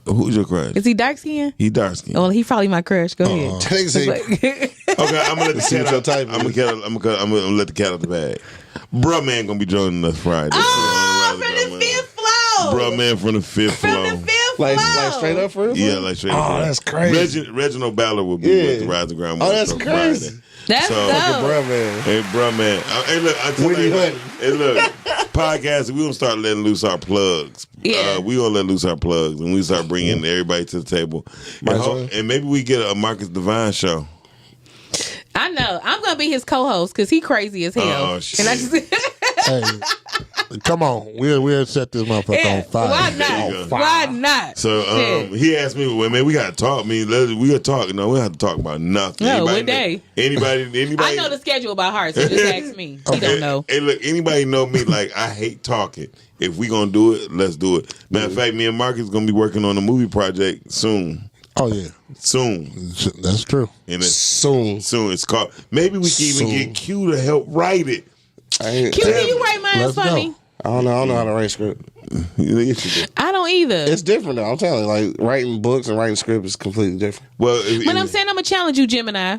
Who's your crush? Is he dark skinned? He dark skinned. Oh, he probably my crush. Go ahead. Okay, I'm gonna let the See cat what your out. type I'm is. gonna let the cat out the bag. Bruh man gonna be joining us Friday. Oh, from the fifth floor. Bruh man from the fifth From floor. the fifth Like floor. straight up for real? Yeah, like straight up. Oh, that's crazy. Reginald Ballard will be Yeah. with the Rising Ground. Oh, that's Show crazy. Friday. That's So- dope. Bruh, man. Hey, bruh man. Hey, look, I tell Whitney you, Honey. hey, look, podcast. We gonna start letting loose our plugs. Yeah. We gonna let loose our plugs, and we start bringing everybody to the table. Might And, as well. and maybe we get a Marcus Divine show. I know. I'm gonna be his co-host because he crazy as hell. Oh, shit. And I just Hey, come on, we'll set this motherfucker yeah, on fire. why There you go. not? Why not? So Shit. he asked me, well, man, we gotta talk. We gotta talk. No, we don't have to talk about nothing. No, Anybody what day? Anybody? I know the schedule by heart, so just ask me. He don't know. Hey, look, anybody know me? Like, I hate talking. If we gonna do it, let's do it. Matter of fact, me and Marcus gonna be working on a movie project soon. Oh yeah, Soon. that's true. And it's Soon. It's called. Maybe we can even Soon. get Q to help write it. Q, can you write mine Let's for go. me? I don't know how to write script. I don't either. It's different though. I'm telling you, like writing books and writing script is completely different. Well, But I'm saying I'm gonna challenge you, Gemini.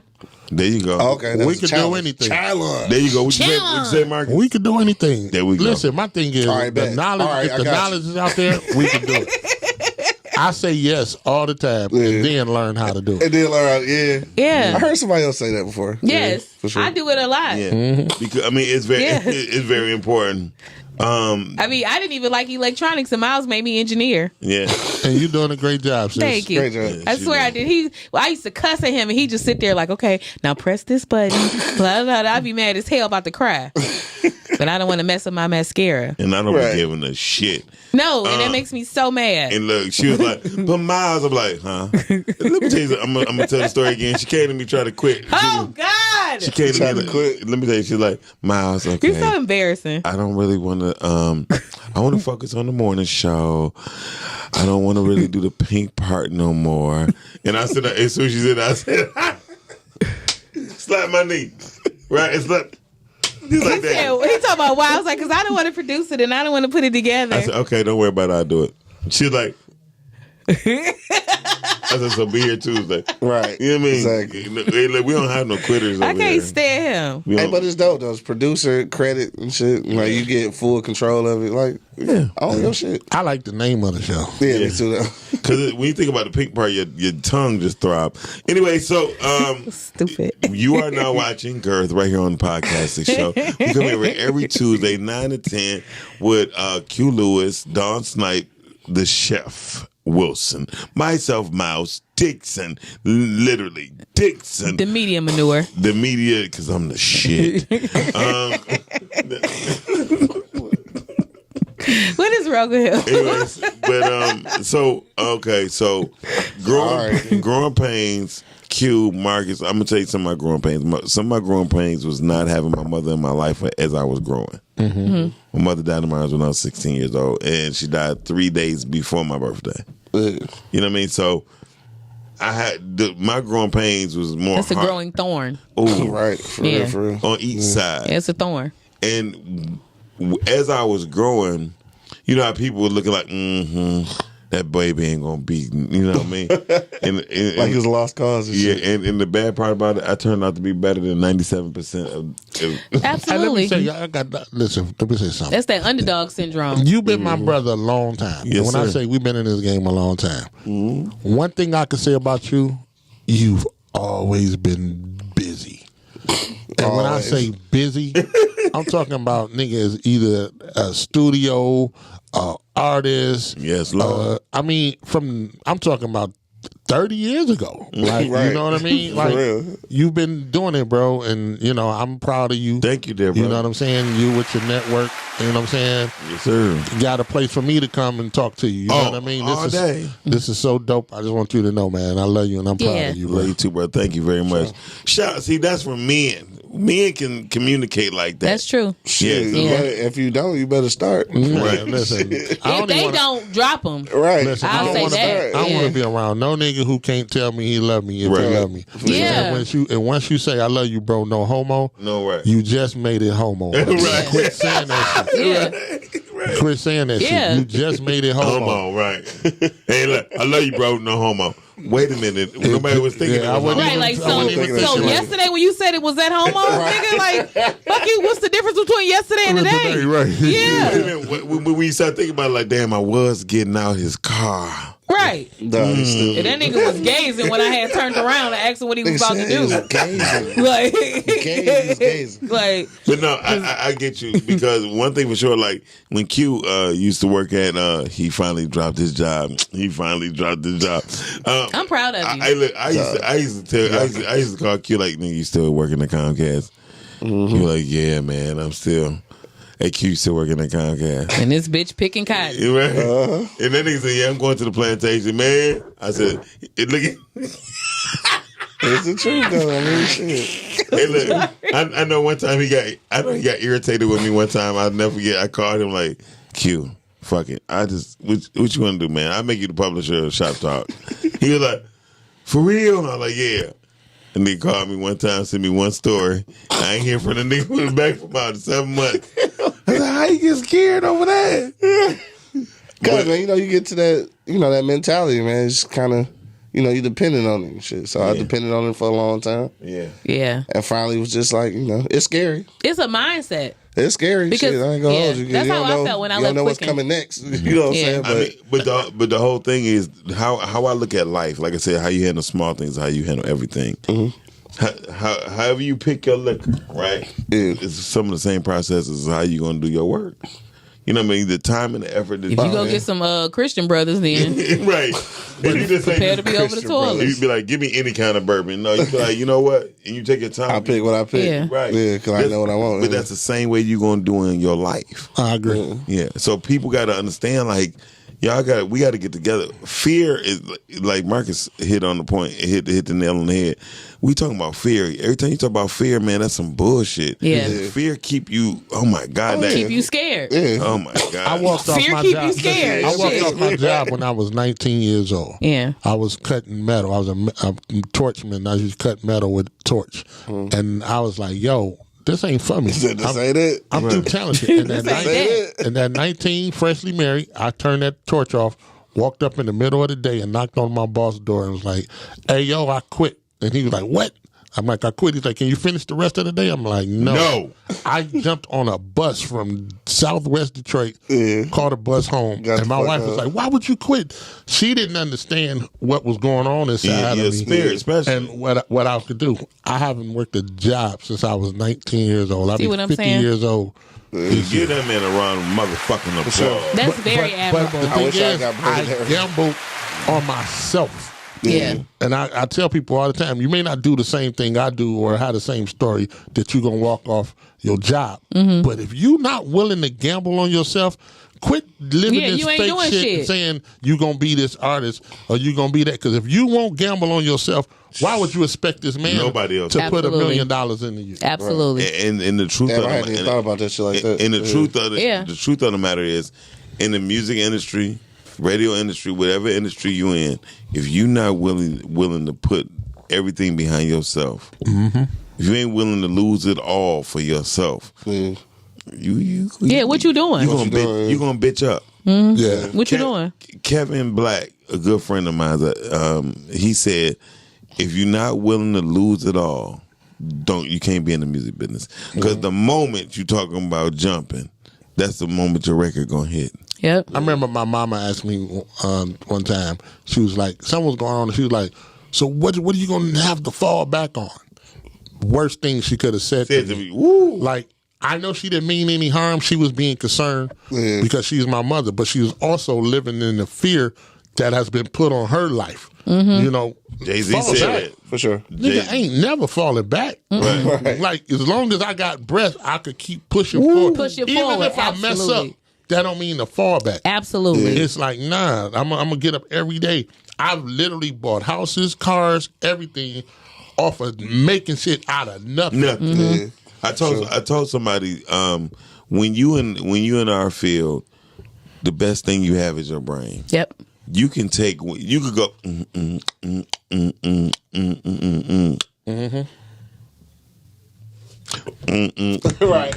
there you go. Okay, that's We a can do challenge. anything. Challenge. There you go. What you say, Marcus? We can do anything. There we go. Listen, my thing is All right, the bet. knowledge. All right, if I the got you. knowledge is out there, we can do it. I say yes all the time, and then learn how to do it. And then learn, yeah. Yeah. I heard somebody else say that before. Yes, Yeah, for sure. I do it a lot. Yeah, because I mean it's very Yeah. it's very important. I mean, I didn't even like electronics, and Miles made me engineer. Yeah, And you're doing a great job, sis. Thank you. Great job. I swear I did. I used to cuss at him, and he just sit there like, "Okay, now press this button." Blah, blah, blah. I'd be mad as hell about to cry, but I don't want to mess up my mascara. and I don't Right. be giving a shit. No, and that makes me so mad. And look, she was like, "But Miles," I'm like, "Huh?" Let me tell you, I'm gonna tell the story again. She came to me trying to quit. Oh God, She came to Trying me. to quit. Let me tell you, she's like, "Miles, okay." you're so embarrassing. I don't really want to. I want to focus on the morning show. I don't want to really do the pink part no more. And I said, as soon as she said that, I said, slap my knee. Right? It's like, just like that. Yeah, he talking about why? I was like, because I don't want to produce it and I don't want to put it together. I said, okay, don't worry about it. I'll do it. She was like, I said, so be here Tuesday. Right. You know what I mean? Exactly. Hey, look, we don't have no quitters over I can't here. stand him. We Hey, don't- but it's dope though. It's producer credit and shit. Like you get full control of it. Like all your shit. I like the name of the show. Yeah, me too though. Because when you think about the pink part, your tongue just throb. Anyway, so Stupid. you are now watching Girth right here on the podcasting show. We come here every Tuesday, 9 to 10, with Q Lewis, Don Snipe, the chef, Wilson, myself, Mouse, Dixon, literally Dixon, The media manure. the media, because I'm the shit. What is wrong with him? Anyways, but so growing pains. Q, Marcus, I'm gonna tell you some of my growing pains. Some of my growing pains was not having my mother in my life as I was growing. Mm-hmm. My mother died of Mars when I was 16 years old, and she died 3 days before my birthday. You know what I mean? So I had my growing pains was more. That's a growing thorn. Ooh, Right. For Yeah. real, for real. on each side. Yeah, it's a thorn. And as I was growing, you know how people were looking like, that baby ain't gonna be, you know what I mean? And Like it was a lost cause and yeah, shit. and the bad part about it, I turned out to be better than 97% of And let Absolutely. me say, I got listen. Let me say something. That's that underdog syndrome. You've been my brother a long time. Yes, and when I sir. say we've been in this game a long time, one thing I can say about you, you've always been busy. And when I Always. say busy, I'm talking about nigga is either a studio, artist. Yes, Lord. I mean, I'm talking about 30 years ago. Like, Right. you know what I mean? For Like, real. you've been doing it, bro. And, you know, I'm proud of you. Thank you, dear brother. You know what I'm saying? You with your network, you know what I'm saying? Yes, sir. You got a place for me to come and talk to you. You know what I mean? all day. This is so dope. I just want you to know, man. I love you and I'm proud Yeah. of you, Love bro. you too, bro. Thank you very much. See, that's for men. Men can communicate like that. That's true. Shit, Yeah. you better- if you don't, you better start. Right. Listen, If they don't, drop them. Right. Listen, I'll I say don't wanna that. be, I don't Yeah. want to be around no nigga who can't tell me he love me if Right. he love me. Yeah. And once you say I love you, bro, no homo. No, right. You just made it homo. Right. Quit saying that shit. Yeah. Quit saying that Yeah. shit. You just made it homo. Homo, right. Hey, look, I love you, bro. No homo. Wait a minute. Nobody was thinking Yeah, I it was wouldn't homo. Right, like I wouldn't so. even think So that shit. yesterday when you said it was that homo, nigga, like, fuck you. What's the difference between yesterday and today? Right. Wait a Yeah, minute. When you start thinking about it, like, damn, I was getting out his car. right. Dog, he's stupid. And that nigga was gazing when I had turned around and asked him what he was about to do. Gazing. Like, Gazing. like, But no, I get you because one thing for sure, like when Q used to work at, he finally dropped his job. I'm proud of you. I used to call Q like, nigga, you still working at Comcast? He was like, yeah, man, I'm still. Hey, Q still working at Comcast. And this bitch picking cotton. You right? And then he said, yeah, I'm going to the plantation, man. I said, look at. It's the truth, though. I mean, shit. Hey, look, I know one time he got irritated with me one time. I'll never forget. I called him like, Q, fuck it. What you want to do, man? I'll make you the publisher of Shop Talk. He was like, for real? And I was like, yeah. And they called me one time, sent me one story. I ain't hear from the nigga who was back for about 7 months. I was like, how you get scared over that? Cause man, you get to that, that mentality, man. It's kind of, you dependent on it and shit. So I depended on it for a long time. Yeah. Yeah. And finally it was just like, it's scary. It's a mindset. It's scary. Because- Shit, I ain't gonna yeah, hold you. 'Cause that's you how don't I know, felt when I you don't left know what's Quicken. coming next. You know what I'm Yeah. saying? I mean, but the whole thing is how I look at life. Like I said, how you handle small things, how you handle everything. However you pick your liquor, right? Yeah. It's some of the same processes as how you gonna do your work. You know what I mean? The time and the effort. If you go get some Christian brothers, then right. But you just prepare to be over the toilet. You'd be like, give me any kind of bourbon. No, you be like, you know what? And you take your time. I pick what I pick. Yeah. Right. Yeah, because I know what I want. But that's the same way you're gonna do in your life. I agree. Yeah. So people got to understand, like, we got to get together. Fear is like Marcus hit on the point, hit the nail on the head. We talking about fear. Every time you talk about fear, man, that's some bullshit. Yeah. Fear keep you. Oh my God. keep you scared. Yeah. Oh my God. I walked off Fear my keep job. you scared. I walked Shit. off my job when I was 19 years old. Yeah. I was cutting metal. I was a torchman. I used to cut metal with a torch. And I was like, yo, this ain't for me. This ain't it. I'm too talented. And This that, ain't that. and that 19, freshly married, I turned that torch off, walked up in the middle of the day and knocked on my boss's door and was like, hey, yo, I quit. And he was like, what? I'm like, I quit. He's like, can you finish the rest of the day? I'm like, no. I jumped on a bus from Southwest Detroit, called a bus home, and my wife was like, why would you quit? She didn't understand what was going on inside of me. Spirit, especially. And what I could do. I haven't worked a job since I was 19 years old. I'll See be what I'm 50 saying? years old. Give that man a round of motherfucking applause. That's very But admirable. the thing wish I is, got I paid there. gambled on myself. Yeah. And I tell people all the time, you may not do the same thing I do or have the same story that you're going to walk off your job. But if you're not willing to gamble on yourself, quit living Yeah, this you ain't fake doing shit shit. and saying you're going to be this artist or you're going to be that. Because if you won't gamble on yourself, why would you expect this man Nobody else. to put $1 Absolutely. million into you? Absolutely. And the truth Damn, of I hadn't even thought about that shit like that. And the truth of Yeah. the truth of the matter is, in the music industry, radio industry, whatever industry you in, if you're not willing to put everything behind yourself, if you ain't willing to lose it all for yourself, you What you doing? you gonna bitch up. Yeah. What you doing? Kevin Black, a good friend of mine, he said, if you're not willing to lose it all, you can't be in the music business. Because the moment you talking about jumping, that's the moment your record gonna hit. Yep. I remember my mama asked me one time, she was like, something was going on, and she was like, so what are you going to have to fall back on? Worst thing she could have said to me. Woo. Like, I know she didn't mean any harm. She was being concerned because she's my mother, but she was also living in the fear that has been put on her life. You know, Jay-Z fall said back. it. For sure. Nigga ain't never falling back. Right. Like, as long as I got breath, I could keep pushing forward. Push it Even forward, if I mess absolutely. up, that don't mean to fall back. Absolutely. It's like, nah, I'm gonna get up every day. I've literally bought houses, cars, everything off of making shit out of nothing. Nothing. Yeah. I told somebody when you in our field, the best thing you have is your brain. Yep. You can take. You could go. Right.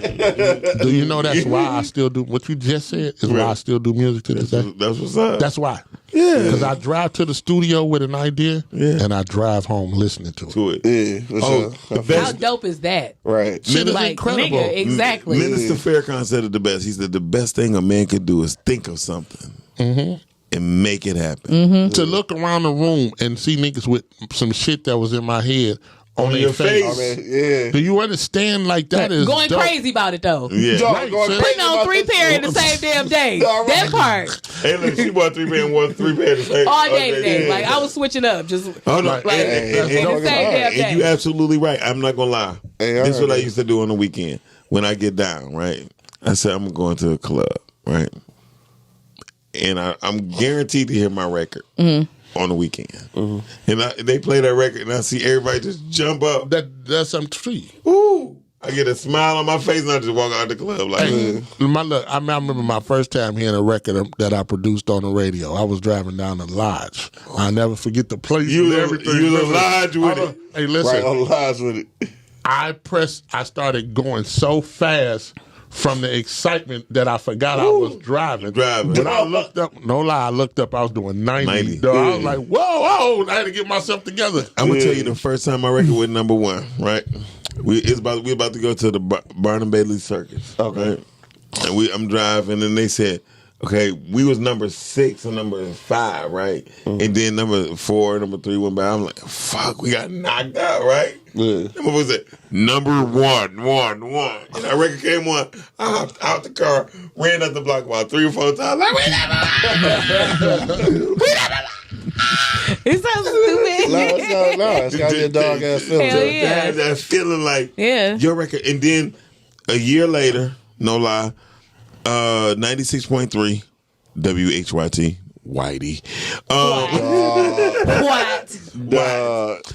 Do you know that's why I still do what you just said? Is why I still do music to this day. That's what's up. That's why. Yeah. Because I drive to the studio with an idea, Yeah. and I drive home listening to it. to it. Yeah. For sure. the How best. dope is that? Right. Shit is Like, incredible. nigga, exactly. Minister Farrakhan said it the best. He said the best thing a man could do is think of something and make it happen. To look around the room and see niggas with some shit that was in my head on their your face. face. Oh, man, yeah. Do you understand? Like that is Going dope. crazy about it though. Yeah. Dog, Right, going son. crazy Putting on about 3 this pair shit. in the same damn day. All right. That part. Hey, look, she bought 3 pair and won 3 pair the same. All day today. yeah. Like I was switching up. Just Oh no, Like, like hey, in the hey, same damn and you day. absolutely right. I'm not gonna lie. Hey, This is what I alright. used to do on the weekend when I get down. Right, I said I'm going to a club. Right, and I'm guaranteed to hear my record on the weekend. And they play that record, and I see everybody just jump up. That's some tree. Ooh! I get a smile on my face, and I just walk out the club like. I remember my first time hearing a record that I produced on the radio. I was driving down the lodge. I'll never forget the place. You and was- everything. you was Listen, lodge with it. Hey, listen. Right on the lines with it. I started going so fast from the excitement that I forgot I was driving. When I looked up, no lie, I looked up, I was doing 90. 90. Dog. I was like, whoa, I had to get myself together. I'm gonna tell you the first time my record went #1. Right, we about to go to the Barnum Bailey Circus. Okay. Right? And I'm driving, and they said, okay, we was #6 or #5, right? And then #4, #3 went by. I'm like, fuck, we got knocked out, right? Yeah. What was it? #1. And our record came on. I hopped out the car, ran up the block about 3 or 4 times. Like, we never It sounds stupid. No, it's gotta be a dog ass feeling. Hell yeah. that feeling like Yeah. your record. And then a year later, no lie, 96.3 WHYT Whitey. What?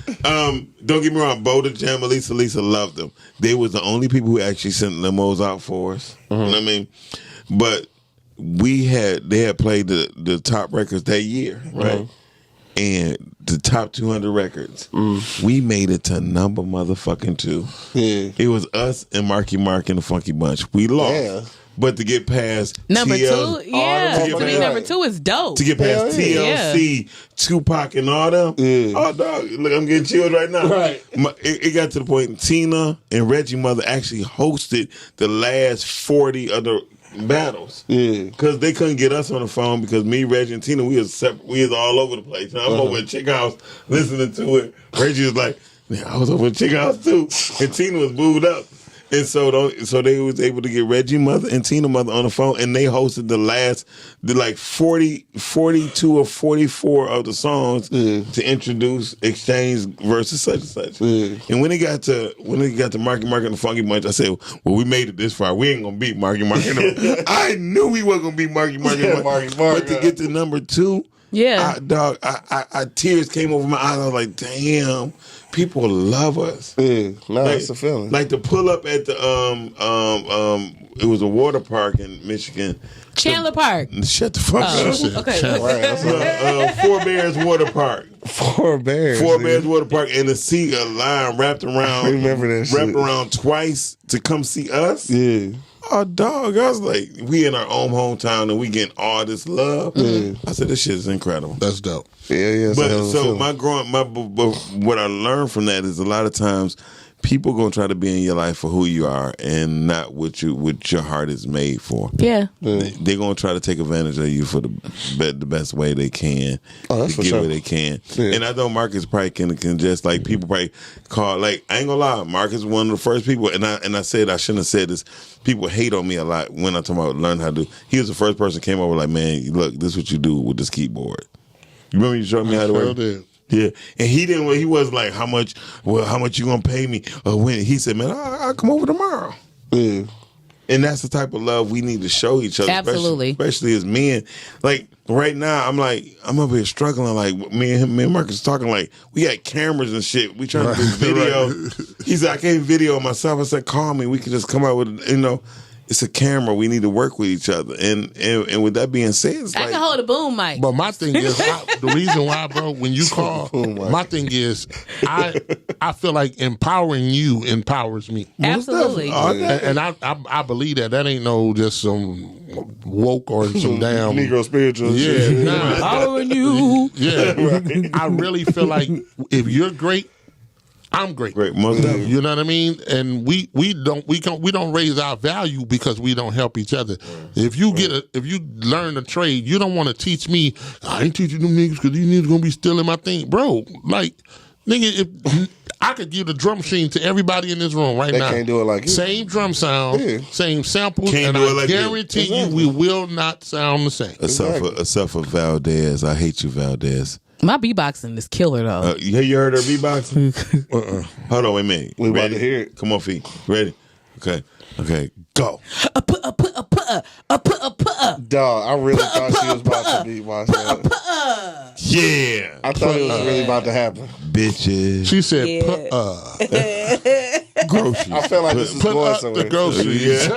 Don't get me wrong, Boulder Jam, Lisa loved them. They was the only people who actually sent limos out for us. You know what I mean? But they had played the top records that year, right? And the top 200 records, we made it to #2. Yeah. It was us and Marky Mark and the Funky Bunch. We lost. Yeah. But to get past Number TL 2? Yeah. them To me, motherfuckers. number 2 is dope. to get past Hell yeah. TLC, Tupac, and all them. Yeah. Oh, dog, look, I'm getting chilled right now. Right. It got to the point Tina and Reggie Mother actually hosted the last 40 of the battles. Yeah. Because they couldn't get us on the phone because me, Reggie, and Tina, we was separate. We was all over the place. Now, I'm over at Chick House listening to it. Reggie was like, man, I was over at Chick House too. And Tina was moved up. And so they was able to get Reggie Mother and Tina Mother on the phone, and they hosted the like 42 or 44 of the songs to introduce Exchange versus such and such. Yeah. And when it got to Marky Mark and the Funky Bunch, I said, well, we made it this far. We ain't gonna beat Marky Mark. I knew we wasn't gonna beat Marky Mark. Yeah, Marky Mark, But to get to #2, Yeah. I tears came over my eyes. I was like, damn, people love us. Yeah. No, Like, it's a feeling. Like to pull up at the it was a water park in Michigan. Chandler Park. Shut the fuck up. Shit. Okay. Right, that's all. Four Bears Water Park. 4 bears. Four nigga. Bears Water Park, and to see a line wrapped around. I remember that shit. Wrapped around twice to come see us. Yeah. Oh, dog! I was like, we in our own hometown, and we getting all this love. I said, this shit is incredible. That's dope. Yeah, yeah. it's a hell But of a so feeling. what I learned from that is a lot of times people gonna try to be in your life for who you are and not what your heart is made for. Yeah. They're gonna try to take advantage of you for the best way they can. Oh, that's to for get sure. what they can. Yeah. And I know Marcus probably can just like people probably call, like, I ain't gonna lie, Marcus was one of the first people, and I said I shouldn't have said this. People hate on me a lot when I talk about learn how to do. He was the first person came over like, man, look, this is what you do with this keyboard. You remember you showed me how to Sure work? did. Yeah, and he wasn't like, how much you gonna pay me or when? He said, man, I'll come over tomorrow. Yeah. And that's the type of love we need to show each other. Absolutely. Especially as men. Like, right now, I'm up here struggling. Like, me and Marcus talking like, we got cameras and shit. We trying to do video. He's like, I can't video myself. I said, call me. We can just come out with, it's a camera. We need to work with each other. And with that being said, it's I can hold a boom mic. But my thing is, the reason why, bro, when you call, my thing is, I feel like empowering you empowers me. Absolutely. And I believe that. That ain't no just some woke or some damn Negro spiritual. Yeah, Empowering you. Yeah. I really feel like if you're great, I'm great. Great, most definitely. You know what I mean? And we don't raise our value because we don't help each other. If you if you learn a trade, you don't want to teach me. I ain't teaching them niggas because these niggas gonna be stealing my thing, bro. Like, nigga, if I could give the drum machine to everybody in this room right now, they can't do it like you. Same drum sound, same samples, Can't and do it I like guarantee you, we will not sound the same. Except for Valdez. I hate you, Valdez. My beatboxing is killer though. You heard her beatboxing? Hold on, wait a minute. We about to hear it. Come on, feet. Ready? Okay. Go. Dog, I really thought she was about to beatbox that. Yeah. I thought it was really about to happen. Bitches. She said, Groceries. I felt like this was put going up somewhere. the groceries. Yeah.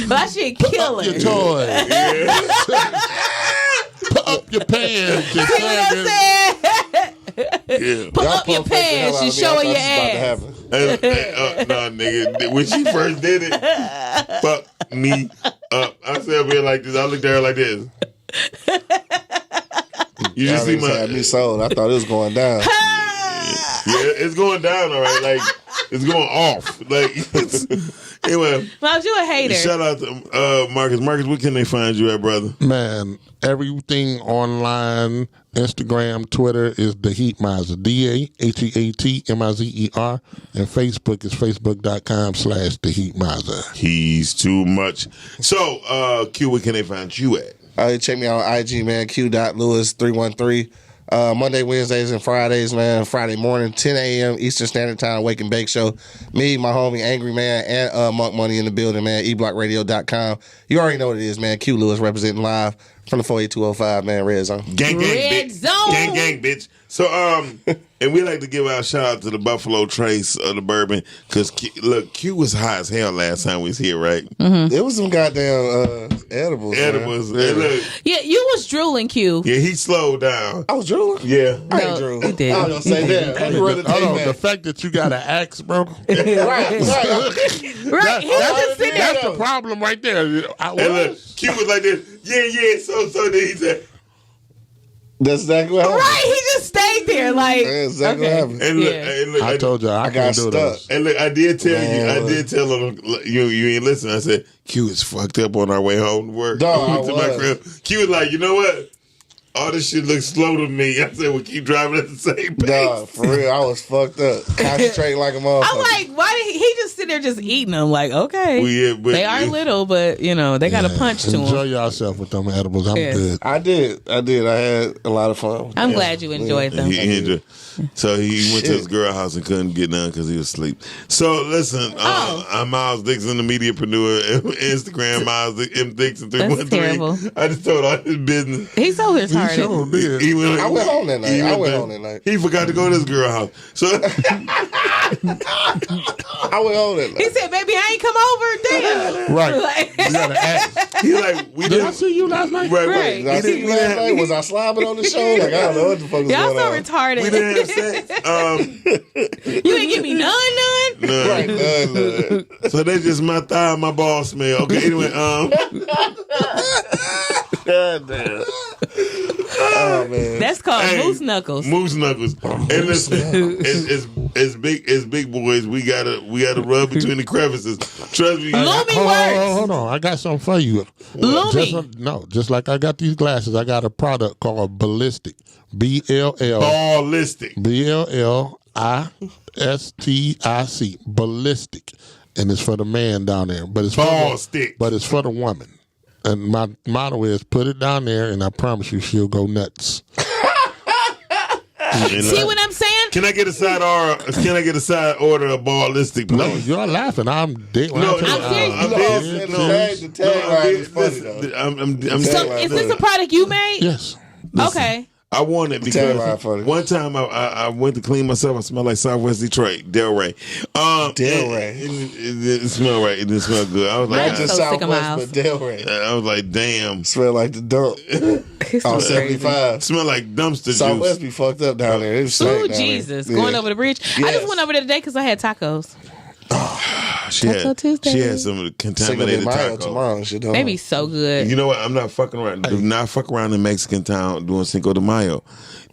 That shit killer. Your toy. Put up your pants. Your See what I'm saying? Put up your pumped the hell pants out and of me. I showing thought your this was about to ass. happen. No, nigga. When she first did it, fuck me up. I said up here like this. I looked at her like this. You just see Had me sold. I thought it was going down. Yeah, it's going down, all right. Like, it's going off. Like, anyway. Moms, you a hater. Shout out to Marcus. Marcus, where can they find you at, brother? Man, everything online, Instagram, Twitter is The Heat Miser. DAHEATMIZER. And Facebook is facebook.com/The Heat Miser. He's too much. So, Q, where can they find you at? Check me out on IG, man. Q.Lewis313. Monday, Wednesdays, and Fridays, man. Friday morning, 10 a.m. Eastern Standard Time, Wake and Bake Show. Me, my homie, Angry Man, and Monk Money in the building, man. eblockradio.com. You already know what it is, man. Q Lewis representing live from the 48205, man. Red Zone. Gang, Red bitch. Zone. Gang, bitch. So, and we like to give our shout out to the Buffalo Trace of the bourbon because look, Q was high as hell last time we was here, right? There was some goddamn edibles. Edibles. Man. And look, Yeah, you was drooling, Q. yeah, he slowed down. I was drooling. Yeah. I ain't No, drooling. you did. I was gonna say that. Let me run the tape Hold on, back. the fact that you got an axe, bro. Right, he was just sitting there. That's the problem right there. And look, Q was like this. Yeah. So then he said, That's exactly what happened. Right, he just stayed there like. That's exactly what happened. and look, Yeah. and look, I told you I got can't do stuck. those. And look, I did tell Man, you. I did tell him you ain't listen. I said Q is fucked up on our way home to work. Dog, I To my was. crib. Q was like, you know what? All this shit looks slow to me. I said, well, keep driving at the same pace. Dog, for real, I was fucked up. Concentrating like a motherfucker. I'm like, why did he just sit there just eating them? Like, okay, Well, yeah, but- they are little, but they got a punch to Enjoy them. yourself with them edibles. I'm Yeah. good. I did. I had a lot of fun. I'm glad you enjoyed them. He enjoyed. So he went to his girl house and couldn't get none because he was asleep. So listen, I'm Miles Dixon, the mediapreneur, Instagram Miles M Dixon That's terrible. 313. I just told all his business. He's so retarded. Sure did. He went, I went home that night. he I went went there. home that night. He forgot to go to his girl house. So I went home that He night. said, "Baby, I ain't come over." Damn. Right. Like- You got an axe. he like, we Did I didn't see you last night? Right. Did I see you last night? Was I slobbing on the show? Like, I don't know what the fuck was Y'all going so on. retarded. We didn't have sex. You ain't give me none. None. Right, none. So that's just my thigh and my ball smell. Okay, anyway, God damn. Oh, man. That's called Hey, moose knuckles. Moose knuckles. And listen, it's big boys. We gotta rub between the crevices. Trust me. Lumi works. Hold on. I got something for you. Lumi. Just like I got these glasses, I got a product called Ballistic. Ballistic. BLLISTIC. Ballistic. And it's for the man down there. But it's Ball stick. But it's for the woman. And my motto is put it down there and I promise you she'll go nuts. See what I'm saying? Can I get a side order? Can I get a side order of ballistic? Please? No, you're laughing. I'm dead. No, The tagline is funny though. So is this a product you made? Yes. Okay. I want it tagline because funny. one time I went to clean myself. I smelled like Southwest Detroit, Delray. Delray. It smelled right. It didn't smell good. I was like, Not just so sick of Southwest, but Delray. I was like, damn. Smell like the dump. On 75. Smell like dumpster Southwest juice. be fucked up down there. It was Ooh, stank down Jesus. there. Going Yeah. over the bridge. I Yes. just went over there today because I had tacos. She Taco had, Tuesday. she had some Cinco de contaminated Mayo tacos. tomorrow. Shit, don't They know. be so good. You know what? I'm not fucking around. Do not fuck around in Mexican town doing Cinco de Mayo.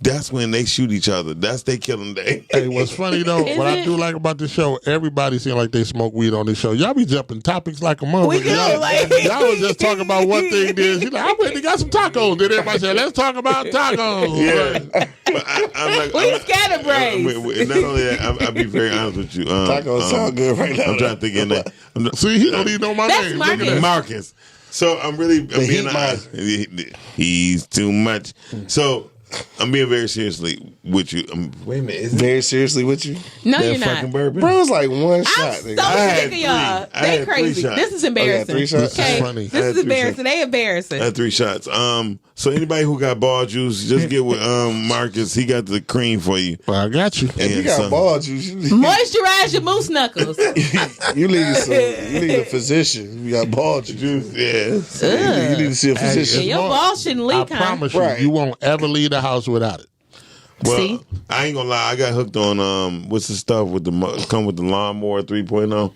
That's when they shoot each other. That's their killing day. Hey, what's funny though, Is what I it? do like about this show, everybody seem like they smoke weed on this show. Y'all be jumping topics like a motherfucker. We do, Y'all, like- y'all was just talking about one thing. Then you like, I went and got some tacos. Then everybody said, let's talk about tacos. Yeah. But I'm like, We scatterbrains. Not only that, I'll be very honest with you. Tacos sound good right now. I'm trying to think in that. See, he don't even know my That's name. Marcus. Look at that. Marcus. So I'm being heat honest. He's too much. So I'm being very seriously with you. Wait a minute. Is it Very seriously with you? No, that you're fucking not. bourbon? Bro, it's like one shot. I'm Nigga. so had sick of y'all. three. I They had crazy. 3 shots. This is embarrassing. 3 shots? This is Okay, funny. this is embarrassing. They embarrassing. I had 3 shots. So anybody who got ball juice, just get with Marcus. He got the cream for you. Well, I got you. If you got son. ball juice, you Moisturize your moose knuckles. you need a physician. You got ball juice. Juice, yes. You need to see a Hey, physician. it's Your more- balls shouldn't leak, I huh? promise you, Right. you won't ever leave the house without it. Well, See? I ain't gonna lie. I got hooked on what's the stuff with the come with the lawnmower 3.0.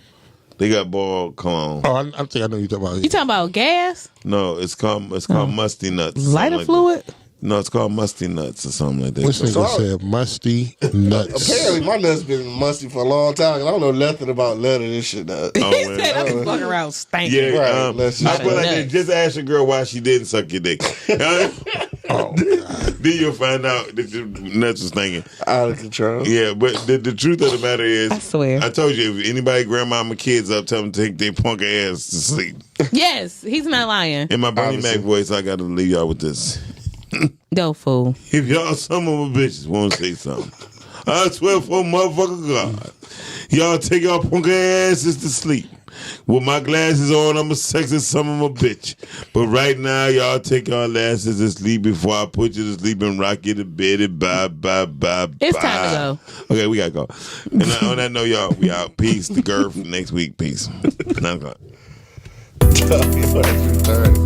They got ball cologne. Oh, I think I know you're talking about. You talking about gas? No, it's called musty nuts. Lighter something like fluid? that. No, it's called musty nuts or something like that. Which nigga said musty nuts? Apparently, my nuts been musty for a long time. 'Cause I don't know nothing about leather and shit. Oh, He man. said I'm fucking around stinking. Yeah, Right, let's I just- feel like Nuts. just ask your girl why she didn't suck your dick. Oh, God. Then you'll find out that your nuts was stinking. Out of control. Yeah, but the truth of the matter is, I swear. I told you, if anybody grandmama kids up, tell them to take their punk ass to sleep. Yes, he's not lying. In my Bernie Obviously. Mac voice, I got to leave y'all with this. Go fool. If y'all some of my bitches want to say something, I swear for motherfucker God, y'all take y'all punk asses to sleep. With my glasses on, I'm a sexy some of my bitch. But right now, y'all take y'all asses to sleep before I put you to sleep and rock you to bed and bye. It's time to go. Okay, we gotta go. And on that note, y'all, we out. Peace. The Girth next week. Peace. 9 o'clock. Fucking 30.